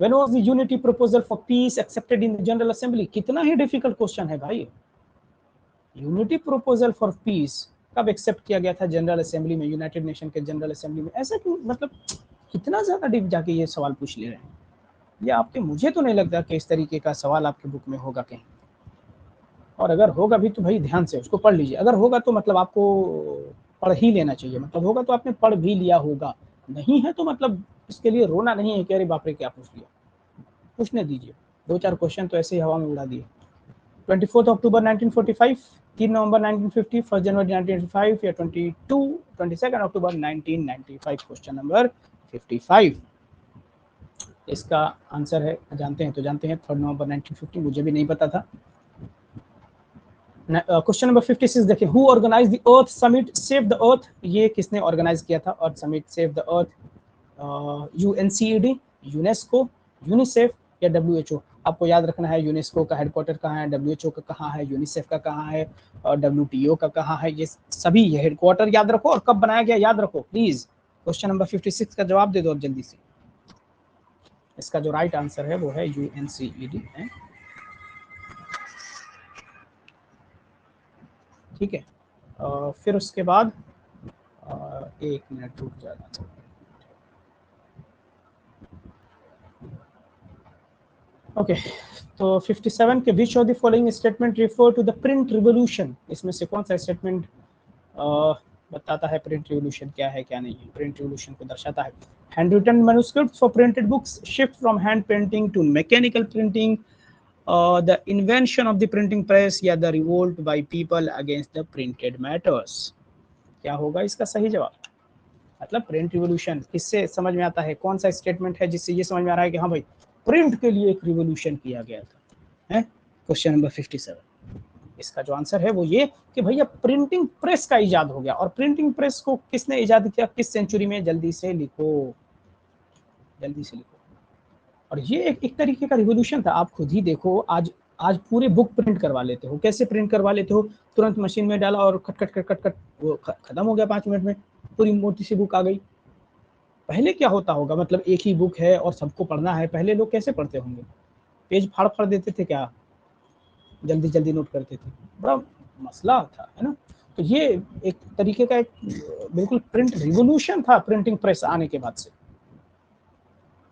When was the unity proposal for peace accepted in the General Assembly? कितना ही डिफिकल्ट क्वेश्चन है भाई। यूनिटी प्रोपोजल फॉर पीस कब एक्सेप्ट किया गया था जनरल असेंबली में, यूनाइटेड नेशन के जनरल असेंबली में? ऐसा क्यों, मतलब कितना ज्यादा डीप जाके ये सवाल पूछ ले रहे हैं ये आपके? मुझे तो नहीं लगता कि इस तरीके का सवाल आपके बुक में होगा कहीं, और अगर होगा भी तो भाई ध्यान से उसको पढ़ लीजिए। अगर होगा तो मतलब आपको पढ़ ही लेना चाहिए, मतलब होगा तो आपने पढ़ भी लिया होगा, नहीं है तो मतलब इसके लिए रोना नहीं है कि अरे बाप रे क्या पूछ लिया, पूछने दीजिए। 2-4 क्वेश्चन तो ऐसे ही हवा में उड़ा दिए। 24 अक्टूबर 1945, 3 नवंबर 1950, 1 जनवरी 1985 या 22 अक्टूबर 1995? क्वेश्चन नंबर 55 इसका आंसर है, जानते हैं तो जानते हैं, 3 नवंबर 1950। मुझे भी नहीं पता था। क्वेश्चन नंबर 56 देखिए, who organise the earth summit save the earth? ये किसने ऑर्गेनाइज किया था earth summit save the earth? UNCED, UNESCO, UNICEF या डब्ल्यूएचओ? आपको याद रखना है यूनेस्को का हेडक्वार्टर कहाँ है, डब्ल्यूएचओ का कहाँ है, यूनिसेफ का कहाँ है, और डब्ल्यूटीओ का कहाँ है। ये सभी ये हेडक्वार्टर याद रखो और कब बनाया गया याद रखो प्लीज। क्वेश्चन नंबर 56 का जवाब दे दो जल्दी से। इसका जो राइट आंसर है वो है यूएनसीईडी है। ठीक है, फिर उसके बाद 1 मिनट रुक जाना। ओके, तो 57 के which of the following statement refer to the print revolution? इसमें से कौन सा स्टेटमेंट बताता है प्रिंट रिवॉल्यूशन क्या है क्या नहीं है, प्रिंट रिवॉल्यूशन को दर्शाता है? Hand written manuscript for printed books, shift from hand printing to mechanical printing, the invention of the printing press, या the revolt by people against the printed matters? क्या होगा इसका सही जवाब? मतलब प्रिंट रिवॉल्यूशन किससे समझ में आता है, कौन सा स्टेटमेंट है जिससे ये समझ में आ रहा है कि हाँ भाई प्रिंट के लिए एक रिवॉल्यूशन किया गया था? है क्वेश्चन नंबर 57। इसका जो आंसर है वो ये कि भैया प्रिंटिंग प्रेस का इजाद हो गया। और प्रिंटिंग प्रेस को किसने इजाद किया, किस सेंचुरी में? जल्दी से लिखो, जल्दी से लिखो। और ये एक तरीके का रिवॉल्यूशन था। आप खुद ही देखो, आज आज पूरे बुक प्रिंट करवा लेते हो। कैसे प्रिंट करवा लेते हो? तुरंत मशीन में डाला और खट खट खट खट खट वो खत्म हो गया, 5 मिनट में पूरी मोटी सी बुक आ गई। पहले क्या होता होगा, मतलब एक ही बुक है और सबको पढ़ना है, पहले लोग कैसे पढ़ते होंगे? पेज फाड़ फाड़ देते थे क्या? जल्दी जल्दी नोट करते थे, बड़ा मसला था, है ना? तो ये एक तरीके का एक बिल्कुल प्रिंट रिवॉल्यूशन था प्रिंटिंग प्रेस आने के बाद से।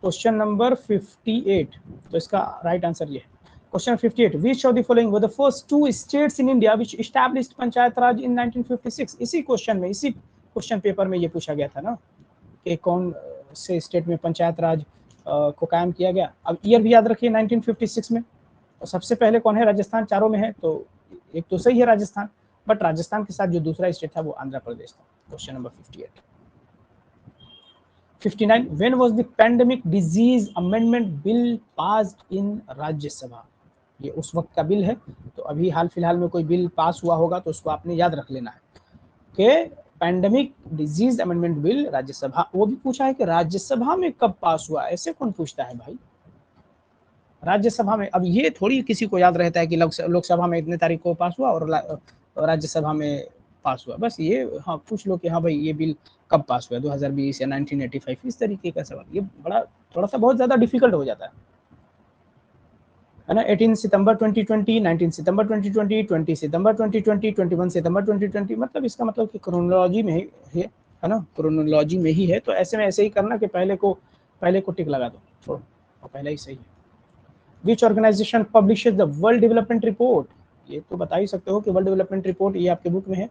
क्वेश्चन नंबर 58, तो इसका राइट आंसर ये है। Question 58, which of the following were the first 2 states in India which established panchayat raj in 1956? इसी क्वेश्चन में, इसी क्वेश्चन पेपर में ये पूछा गया था ना कि कौन से स्टेट में पंचायत राज को कायम किया गया। अब ईयर भी याद रखिए 1956 में। और सबसे पहले कौन है? राजस्थान चारों में है, तो एक तो सही है राजस्थान, बट राजस्थान के साथ जो दूसरा स्टेट था वो आंध्र प्रदेश था। Question number 58। 59, when was the pandemic disease amendment bill passed in Rajya Sabha? ये उस वक्त का बिल है, तो अभी हाल फिलहाल में कोई बिल पास हुआ होगा तो उसको आपने याद रख लेना है कि pandemic disease amendment bill Rajya Sabha. वो भी पूछा है कि राज्यसभा में कब पास हुआ, ऐसे कौन पूछता है भाई? राज्यसभा में। अब ये थोड़ी किसी को याद रहता है कि लोकसभा में इतने तारीख को पास हुआ और राज्यसभा में पास हुआ। बस ये हाँ पूछ लो कि हाँ भाई ये बिल कब पास हुआ, 2020 या 1985, इस तरीके का सवाल। ये बड़ा थोड़ा सा बहुत ज्यादा डिफिकल्ट हो जाता है ना? 18 सितंबर 2020, 19 सितंबर 2020, 20 सितंबर 2020, 21 सितंबर 2020, मतलब इसका मतलब कि क्रोनोलॉजी में है ना? क्रोनोलॉजी में ही है, तो ऐसे में ऐसे ही करना कि पहले को टिक लगा दो, छोड़ो, और पहले ही सही है। Which organisation publishes the world development report? ये तो बता ही सकते हो कि वर्ल्ड डेवलपमेंट रिपोर्ट ये आपके बुक में है।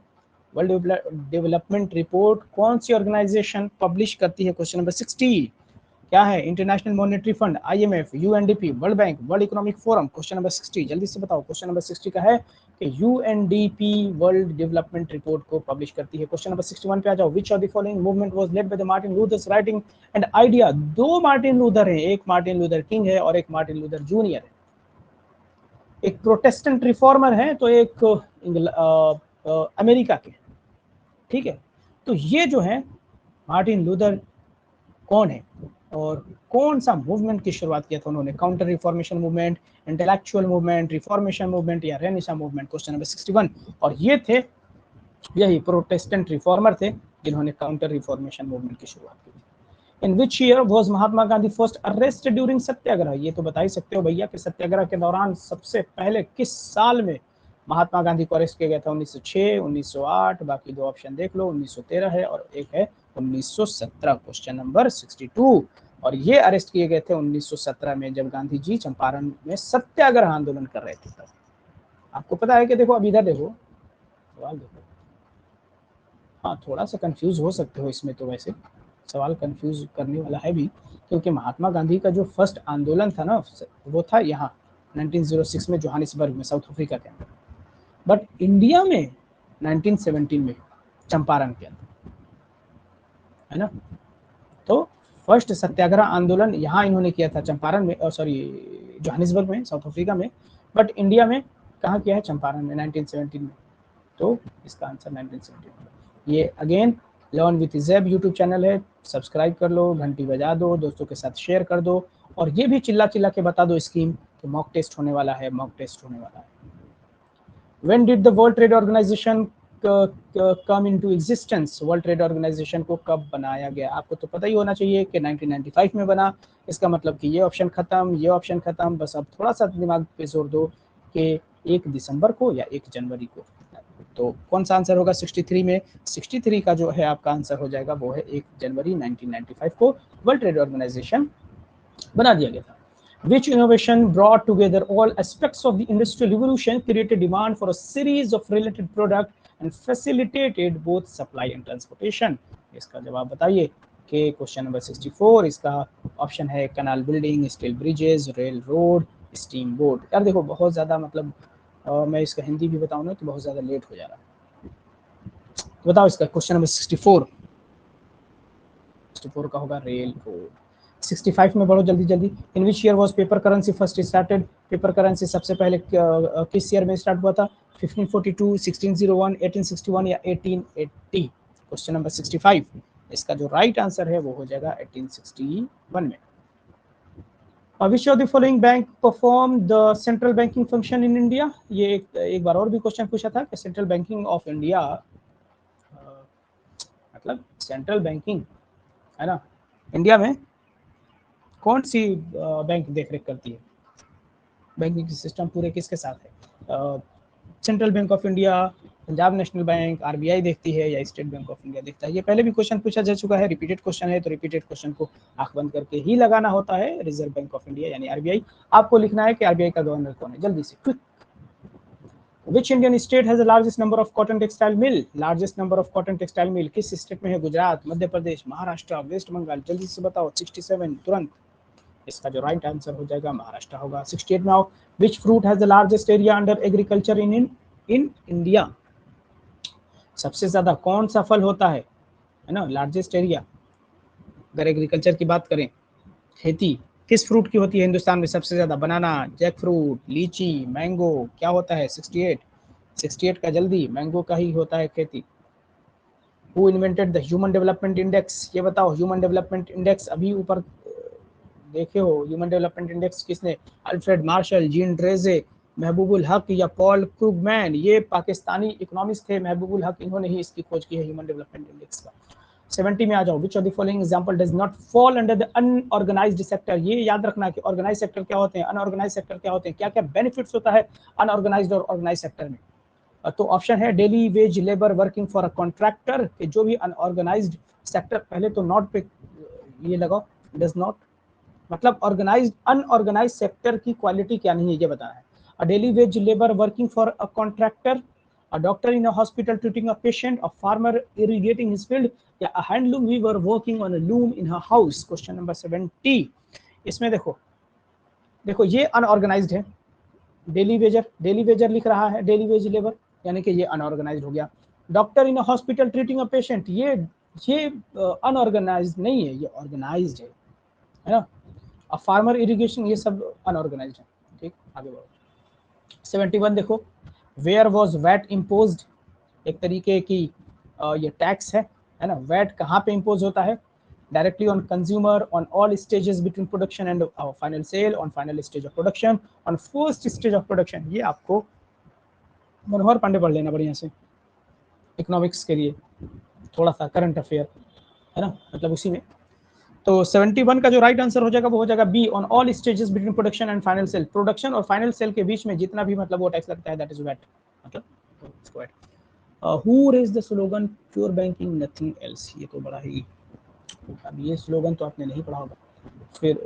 वर्ल्ड डेवलपमेंट रिपोर्ट कौन सी ऑर्गेनाइजेशन पब्लिश करती है? क्वेश्चन नंबर 60 क्या है? International monetary fund, IMF, UNDP, world bank, world economic forum? Question number 60 जल्दी से बताओ। क्वेश्चन नंबर 60 का है कि यूएनडीपी वर्ल्ड डेवलपमेंट रिपोर्ट को पब्लिश करती है। क्वेश्चन नंबर 61 पे आ जाओ। Which of the following movement was led by the Martin Luthers writing and idea? 2 Martin Luther हैं, एक मार्टिन लूथर किंग है और एक मार्टिन लूथर जूनियर है। एक प्रोटेस्टेंट रिफॉर्मर है तो एक अमेरिका के। ठीक है, तो ये जो है मार्टिन लूथर कौन है और कौन सा मूवमेंट की शुरुआत किया था उन्होंने? Counter reformation movement, intellectual movement, reformation movement या रेनेसां मूवमेंट? Question number 61। और ये थे यही प्रोटेस्टेंट रिफॉर्मर थे जिन्होंने काउंटर रिफॉर्मेशन मूवमेंट की शुरुआत की थी। In which year was Mahatma Gandhi first arrest during satyagraha? ये तो बता ही सकते हो भैया कि सत्याग्रह के दौरान सबसे पहले किस साल में महात्मा गांधी को अरेस्ट किया गया था 1906, 1908, बाकी 2 ऑप्शन देख लो, 1913 है और एक है 1917, क्वेश्चन नंबर 62। और ये अरेस्ट किए गए थे 1917 में, जब गांधी जी चंपारण में सत्याग्रह आंदोलन कर रहे थे तब। आपको पता है कि देखो अब इधर देखो, सवाल देखो, हाँ थोड़ा सा कंफ्यूज हो सकते हो इसमें, तो वैसे सवाल कंफ्यूज करने वाला है भी, क्योंकि महात्मा गांधी का जो फर्स्ट आंदोलन था ना, वो था यहाँ 1906 में जोहानिसबर्ग में, साउथ अफ्रीका के अंदर। बट इंडिया में 1917 में चंपारण के अंदर, है ना। तो फर्स्ट सत्याग्रह आंदोलन यहाँ इन्होंने किया था चंपारण में, सॉरी जोहानिसबर्ग में, साउथ अफ्रीका में। बट इंडिया में कहाँ किया है? चंपारण में, 1917 में। तो इसका आंसर 1917। ये again learn with Zeb YouTube channel है, सब्सक्राइब कर लो, घंटी बजा दो, दोस्तों के साथ शेयर कर दो, और ये भी चिल्ला चिल्ला के बता दो स्कीम कि मॉक टेस्ट होने वाला है, मॉक टेस्ट होने वाला है। When did the World Trade Organization come into existence? World trade organisation को कब बनाया गया? आपको तो पता ही होना चाहिए कि 1995 में बना। इसका मतलब कि ये ऑप्शन खत्म, ये ऑप्शन खत्म, बस अब थोड़ा सा दिमाग पे जोर दो कि 1 दिसंबर को या 1 जनवरी को। तो कौन सा आंसर होगा 63 में? 63 का जो है आपका आंसर हो जाएगा वो है 1 जनवरी 1995 को वर्ल्ड ट्रेड ऑर्गेनाइजेशन बना दिया गया था। Which innovation brought together all aspects of the industrial revolution, created demand for a series of related products and facilitated both supply and transportation? इसका जवाब बताइए कि क्वेश्चन नंबर 64, इसका ऑप्शन है canal building, steel bridges, rail road, steam boat. यार देखो बहुत ज़्यादा मतलब मैं इसका हिंदी भी बताऊँ ना तो बहुत ज़्यादा लेट हो जा रहा है। बताओ इसका क्वेश्चन नंबर 64 का होगा रेल रोड। 65 में बढ़ो जल्दी जल्दी। In which year was paper currency first started? Paper currency सबसे पहले किस ईयर में स्टार्ट हुआ था? 1542, 1601, 1861 या 1880? क्वेश्चन नंबर 65, इसका जो राइट आंसर है वो हो जाएगा 1861 में। Which of the following bank perform the central banking function in India? ये एक बार और भी क्वेश्चन पूछा था कि सेंट्रल बैंकिंग ऑफ इंडिया, मतलब सेंट्रल बैंकिंग है ना, इंडिया में कौन सी बैंक देख रेख करती है? बैंकिंग सिस्टम पूरे किसके साथ है? Central bank of India, Punjab national bank, RBI देखती है या स्टेट बैंक ऑफ इंडिया देखता है? ये पहले भी क्वेश्चन पूछा जा चुका है, रिपीटेड क्वेश्चन है, तो रिपीटेड क्वेश्चन को आंख बंद करके ही लगाना होता है। रिजर्व बैंक ऑफ इंडिया यानी आरबीआई। आपको लिखना है कि आरबीआई का गवर्नर कौन है, जल्दी से quick. Which Indian state has the largest number of cotton textile mill? Largest number of cotton textile mill किस स्टेट में है? गुजरात, मध्य प्रदेश, महाराष्ट्र, वेस्ट बंगाल? जल्दी से बताओ। 67 तुरंत। इसका जो राइट आंसर हो जाएगा महाराष्ट्र होगा। 68 में आओ। Which fruit has the largest area under agriculture in India? सबसे ज्यादा कौन सा फल होता है ना, लार्जेस्ट एरिया अगर एग्रीकल्चर की बात करें, खेती किस फ्रूट की होती है हिंदुस्तान में सबसे ज्यादा? बनाना, जैक फ्रूट, लीची, मैंगो? क्या होता है? 68 का जल्दी, मैंगो का ही होता है खेती। Who invented the human development index? ये बताओ, ह्यूमन डेवलपमेंट इंडेक्स अभी ऊपर देखे हो, ह्यूमन डेवलपमेंट इंडेक्स किसने? अल्फ्रेड मार्शल, जीन ड्रेजे, महबूबुल हक या पॉल क्रूगमैन? ये पाकिस्तानी इकोनॉमिस्ट थे महबूबुल हक, इन्होंने ही इसकी खोज की है ह्यूमन डेवलपमेंट इंडेक्स का। 70 में आ जाओ। Which of the following example does not fall under the unorganised sector? ये याद रखना कि ऑर्गेनाइज सेक्टर क्या होते हैं, अनऑर्गेनाइज सेक्टर क्या होते हैं, क्या क्या बेनिफिट्स होता है अनऑर्गेनाइज्ड और ऑर्गेनाइज सेक्टर में। तो ऑप्शन है daily veg labour working for a contractor, कि जो भी अनऑर्गेनाइज्ड सेक्टर, पहले तो नॉट पे ये लगाओ, डज नॉट मतलब ऑर्गेनाइज्ड अनऑर्गेनाइज्ड सेक्टर की क्वालिटी क्या नहीं है ये बताना है। अ daily veg labour working for a contractor, a doctor in a hospital treating a patient, a farmer irrigating his field, या a handloom weaver working on a loom in her house? Question number 70। इसमें देखो ये unorganised है, daily Vaser लिख रहा है, daily veg labour, यानी कि ये अनऑर्गेनाइज्ड हो गया। Doctor in a hospital treating a patient, ये अनऑर्गेनाइज्ड नहीं है, ये ऑर्गेनाइज्ड है ना। अ फार्मर इरिगेशन, ये सब अनऑर्गेनाइज्ड है। ठीक, आगे बढ़ो। 71 देखो, वेयर वॉज वैट इम्पोज्ड? एक तरीके की ये टैक्स है ना। वैट कहाँ पे इम्पोज होता है? Directly on consumer, on all stages between production and final sale, on final stage of production, on first stage of production. ये आपको मनोहर पांडे पढ़ लेना बढ़िया से, इकोनॉमिक्स के लिए थोड़ा सा करंट अफेयर है ना, मतलब उसी में। तो 71 का जो राइट आंसर हो जाएगा वो हो जाएगा B, on all stages between production and final sale. Production और फाइनल सेल के बीच में जितना भी मतलब वो टैक्स लगता है दैट इज वैट। मतलब इसको who raise the slogan pure banking nothing else, ये तो बड़ा ही, अब ये स्लोगन तो आपने नहीं पढ़ा होगा, फिर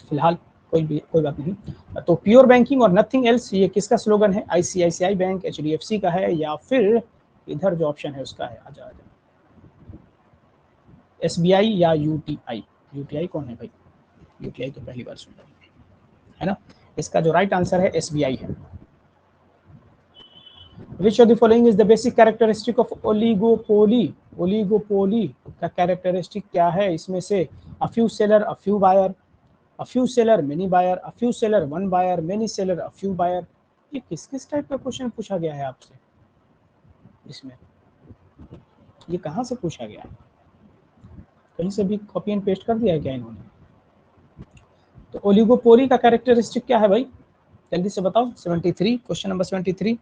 फिलहाल कोई बात नहीं। तो प्योर बैंकिंग और नथिंग एल्स ये किसका स्लोगन है? आईसीआईसीआई बैंक, एचडीएफसी का है, या फिर इधर जो ऑप्शन है उसका है, आजा एसबीआई या यूटीआई। यूटीआई कौन है भाई? यूटीआई तो पहली बार सुन रहा है ना। इसका जो राइट आंसर है एसबीआई है। Which of the following is the basic characteristic of oligopoly? Oligopoly का characteristic क्या है इसमें से? A few seller, a few buyer, a few seller, many buyer, a few seller, one buyer, many seller, a few buyer। ये किस किस type का question पूछा गया है आपसे इसमें? ये कहाँ से पूछा गया है? कहीं से भी कॉपी एंड पेस्ट कर दिया है क्या इन्होंने? तो ओलिगोपोली का कैरेक्टरिस्टिक क्या है भाई? जल्दी से बताओ। 73, क्वेश्चन नंबर 73,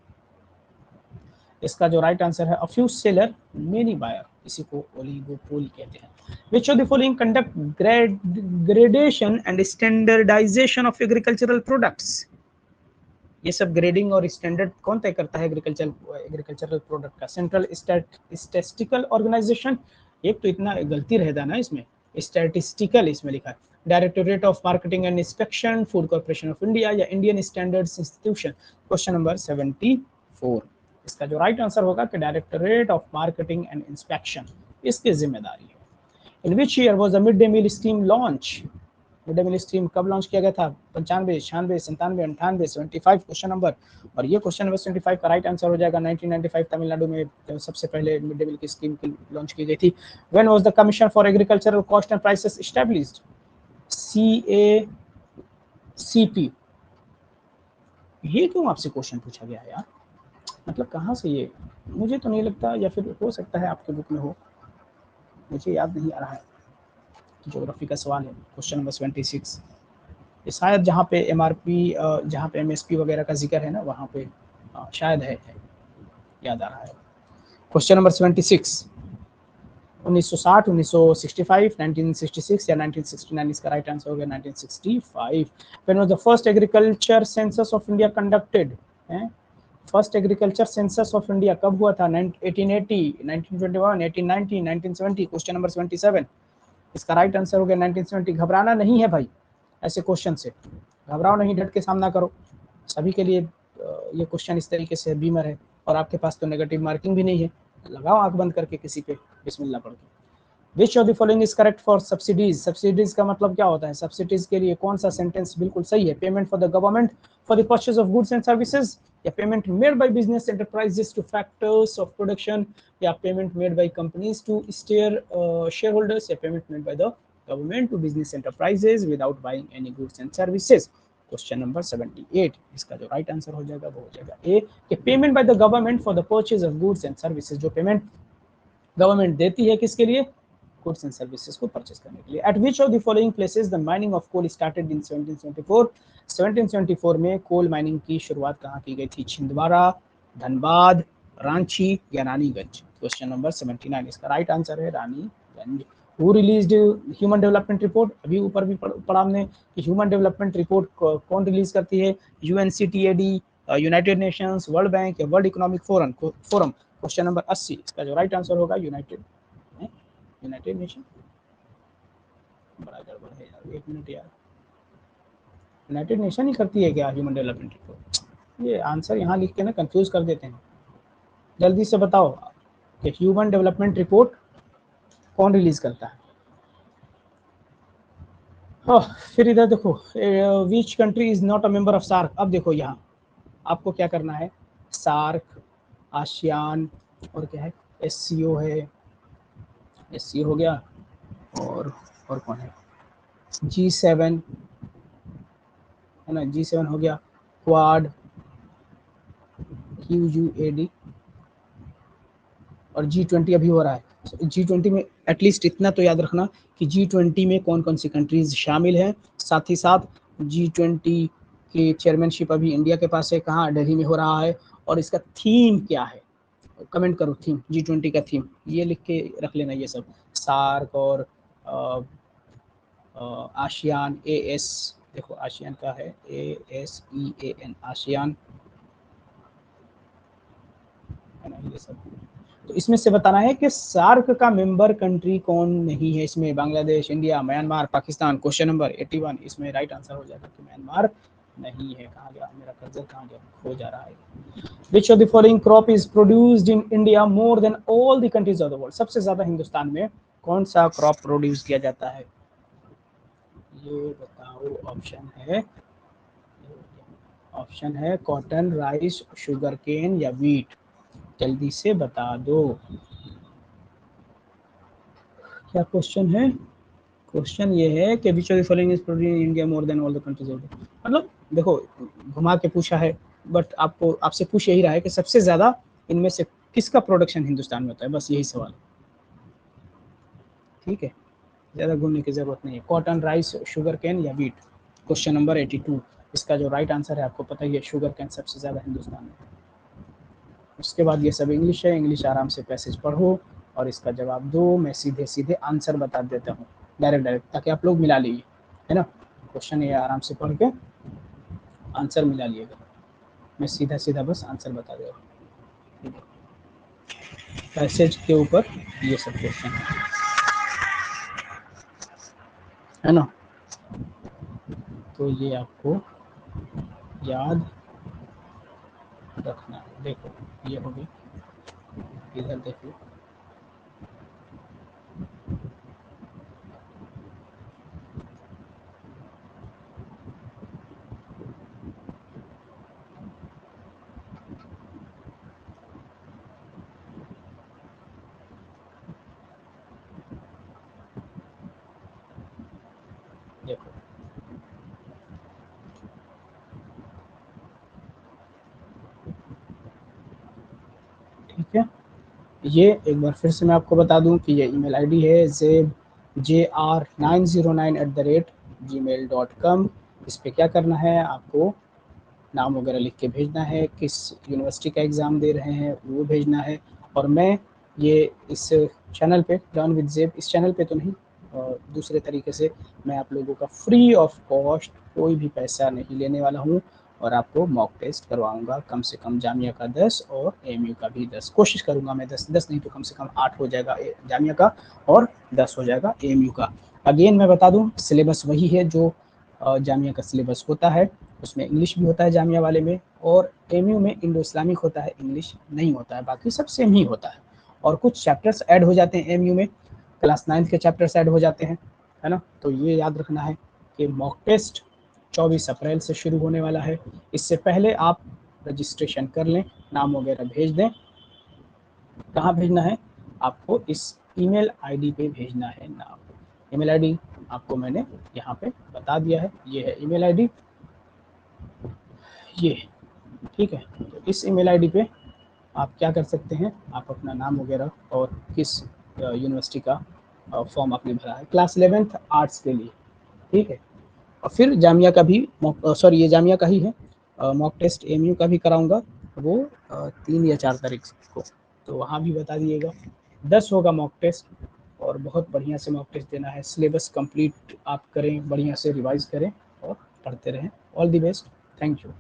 इसका जो राइट आंसर है a few seller many buyer, इसी को ओलिगोपोली कहते हैं। Which of the following conduct gradation and standardisation of agricultural products? ये सब ग्रेडिंग और स्टैंडर्ड कौन तय करता है एग्रीकल्चरल प्रोडक्ट का? सेंट्रल स्टैटिस्टिकल ऑर्गेनाइजेशन, एक तो इतना गलती रहता है ना इसमें, स्टैटिस्टिकल इसमें लिखा है, directorate of marketing and inspection, food corporation of India, या Indian standards institution. Question number 74, इसका जो राइट आंसर होगा कि directorate of marketing and inspection इसकी जिम्मेदारी है। In which year was the mid day meal scheme launch? Mid day meal scheme कब launch किया गया था? 95, 96, 97, 98, 75 क्वेश्चन नंबर। और ये क्वेश्चन नंबर 75 का राइट आंसर हो जाएगा 1995 तमिलनाडु में सबसे पहले मिड डे मील की स्कीम की लॉन्च की गई थी। When was the commission for agricultural cost and prices established? CACP। ये क्यों आपसे क्वेश्चन पूछा गया है यार? मतलब कहाँ से ये? मुझे तो नहीं लगता, या फिर हो सकता है आपके बुक में हो, मुझे याद नहीं आ रहा है। ज्योग्राफी का सवाल है, क्वेश्चन नंबर 76। शायद जहाँ पे एमआरपी, जहाँ पे एमएसपी वगैरह का जिक्र है ना, वहाँ पे शायद है, याद आ रहा है। क्वेश्चन नंबर 76, 1960, 1965, 1966 या 1969, इसका राइट आंसर हो गया 1965। When was the first agriculture census of India conducted? First agriculture census of India कब हुआ था? 1880, 1921, 1890, 1970। क्वेश्चन नंबर 77, इसका राइट आंसर हो गया 1970। घबराना नहीं है भाई ऐसे क्वेश्चन से, घबराओ नहीं, डट के सामना करो। सभी के लिए ये क्वेश्चन इस तरीके से बीमर है, और आपके पास तो नेगेटिव मार्किंग भी नहीं है। लगाओ आंख बंद करके किसी पे बिस्मिल्लाह पढ़ के। Which of the following is correct for subsidies? Subsidies का मतलब क्या होता है? सब्सिडीज के लिए कौन सा सेंटेंस बिल्कुल सही है? Payment for the government for the purchase of goods and services, या payment made by business enterprises to factors of production, या payment made by companies to stair share holders, या payment made by the government to business enterprises without buying any goods and services. Question number 78, इसका जो right answer हो जाएगा वो हो जाएगा A, कि payment by the government for the purchase of goods and services, जो पेमेंट गवर्नमेंट देती है किसके लिए? गुड्स एंड सर्विसेज को परचेज करने के लिए। At which of the following places the mining of coal started in 1774? 1774 में कोल माइनिंग की शुरुआत कहाँ की गई थी? छिंदवाड़ा, धनबाद, रांची या रानीगंज? क्वेश्चन नंबर 79, इसका राइट आंसर है Raniganj. Who released human development report? अभी ऊपर भी पढ़ा हमने कि ह्यूमन डेवलपमेंट रिपोर्ट कौन रिलीज करती है? UNCTAD, United Nations, world bank या world economic forum? Question number 80, इसका जो राइट आंसर होगा यूनाइटेड नेशन। बड़ा गड़बड़ है यार, एक मिनट यार, यूनाइटेड नेशन ही करती है क्या ह्यूमन डेवलपमेंट रिपोर्ट? ये आंसर यहाँ लिख के ना कंफ्यूज कर देते हैं। जल्दी से बताओ कि ह्यूमन डेवलपमेंट रिपोर्ट कौन रिलीज करता है? फिर इधर देखो, which country is not a member of SAARC? अब देखो यहाँ आपको क्या करना है, सार्क, आसियान, और क्या है, एससीओ है, एससीओ हो गया, और कौन है, G7 है ना, G7 हो गया, क्वाड, QUAD, और G20 अभी हो रहा है। G20 में एटलीस्ट इतना तो याद रखना कि G20 में कौन कौन सी कंट्रीज शामिल हैं। साथ ही साथ G20 की चेयरमैनशिप अभी इंडिया के पास है, कहाँ, दिल्ली में हो रहा है, और इसका थीम क्या है? कमेंट करो थीम, G20 का थीम, ये लिख के रख लेना ये सब। सार्क और आसियान, AS, देखो आसियान का है ASEAN, आसियान, है ना, ये सब। तो इसमें से बताना है कि सार्क का मेंबर कंट्री कौन नहीं है इसमें, Bangladesh, India, Myanmar, Pakistan. Question number 81, इसमें राइट आंसर हो जाएगा कि म्यांमार नहीं है। कहाँ गया मेरा कर्सर, कहाँ गया, खो जा रहा है। Which of the following crop is produced in India more than all the countries of the world? सबसे ज्यादा हिंदुस्तान में कौन सा क्रॉप प्रोड्यूस किया जाता है, ये बताओ। ऑप्शन है कॉटन, राइस, शुगर केन या वीट। जल्दी से बता दो क्या क्वेश्चन है। क्वेश्चन ये है कि which of the following is produced in India more than all the countries of the, मतलब देखो घुमा के पूछा है, बट आपको आपसे पूछ यही रहा है कि सबसे ज्यादा इनमें से किसका प्रोडक्शन हिंदुस्तान में होता है, बस यही सवाल। ठीक है, ज़्यादा घूमने की ज़रूरत नहीं है। कॉटन, राइस, शुगर कैन या वीट। क्वेश्चन नंबर 82, इसका जो राइट आंसर है आपको पता ही है, शुगर कैन सबसे ज़्यादा हिंदुस्तान में। उसके बाद ये सब इंग्लिश है, इंग्लिश आराम से पैसेज पढ़ो और इसका जवाब दो। मैं सीधे सीधे आंसर बता देता हूँ, डायरेक्ट, ताकि आप लोग मिला लीजिए, है ना। क्वेश्चन ये आराम से पढ़ के आंसर मिला लिएगा। मैं सीधा सीधा बस आंसर बता दे रहा हूँ, पैसेज के ऊपर ये सब क्वेश्चन है ना। तो ये आपको याद रखना है। देखो ये हो गई, इधर देखो, देखो ठीक है। ये एक बार फिर से मैं आपको बता दूं कि ये ईमेल आईडी है jr909@gmail.com। इस पर क्या करना है, आपको नाम वगैरह लिख के भेजना है, किस यूनिवर्सिटी का एग्ज़ाम दे रहे हैं वो भेजना है। और मैं ये इस चैनल पे, जॉन विद ज़ेब, इस चैनल पे तो नहीं, और दूसरे तरीके से मैं आप लोगों का फ्री ऑफ कॉस्ट, कोई भी पैसा नहीं लेने वाला हूँ, और आपको मॉक टेस्ट करवाऊंगा। कम से कम जामिया का 10 और एएमयू का भी 10, कोशिश करूंगा मैं 10 नहीं तो कम से कम 8 हो जाएगा जामिया का और 10 हो जाएगा एएमयू का। अगेन मैं बता दूं, सिलेबस वही है जो जामिया का सिलेबस होता है, उसमें इंग्लिश भी होता है जामिया वाले में, और एएमयू में इंडो इस्लामिक होता है, इंग्लिश नहीं होता है, बाकी सब सेम ही होता है। और कुछ चैप्टर्स ऐड हो जाते हैं एएमयू में, क्लास 9 के चैप्टर्स ऐड हो जाते हैं, है ना। तो ये याद रखना है कि मॉक टेस्ट 24 अप्रैल से शुरू होने वाला है। इससे पहले आप रजिस्ट्रेशन कर लें, नाम वगैरह भेज दें। कहाँ भेजना है, आपको इस ईमेल आईडी पे भेजना है नाम। ईमेल आईडी आपको मैंने यहाँ पे बता दिया है, ये है ईमेल आईडी, ये ठीक है। तो इस ईमेल आईडी पे आप क्या कर सकते हैं, आप अपना नाम वगैरह और किस यूनिवर्सिटी का फॉर्म आपने भरा है, क्लास 11th आर्ट्स के लिए, ठीक है। और फिर जामिया का भी सॉरी ये जामिया का ही है, मॉक टेस्ट एएमयू का भी कराऊंगा, वो 3 या 4 तारीख को, तो वहाँ भी बता दिएगा। 10 होगा मॉक टेस्ट, और बहुत बढ़िया से मॉक टेस्ट देना है। सिलेबस कंप्लीट आप करें, बढ़िया से रिवाइज करें और पढ़ते रहें। All the best, thank you.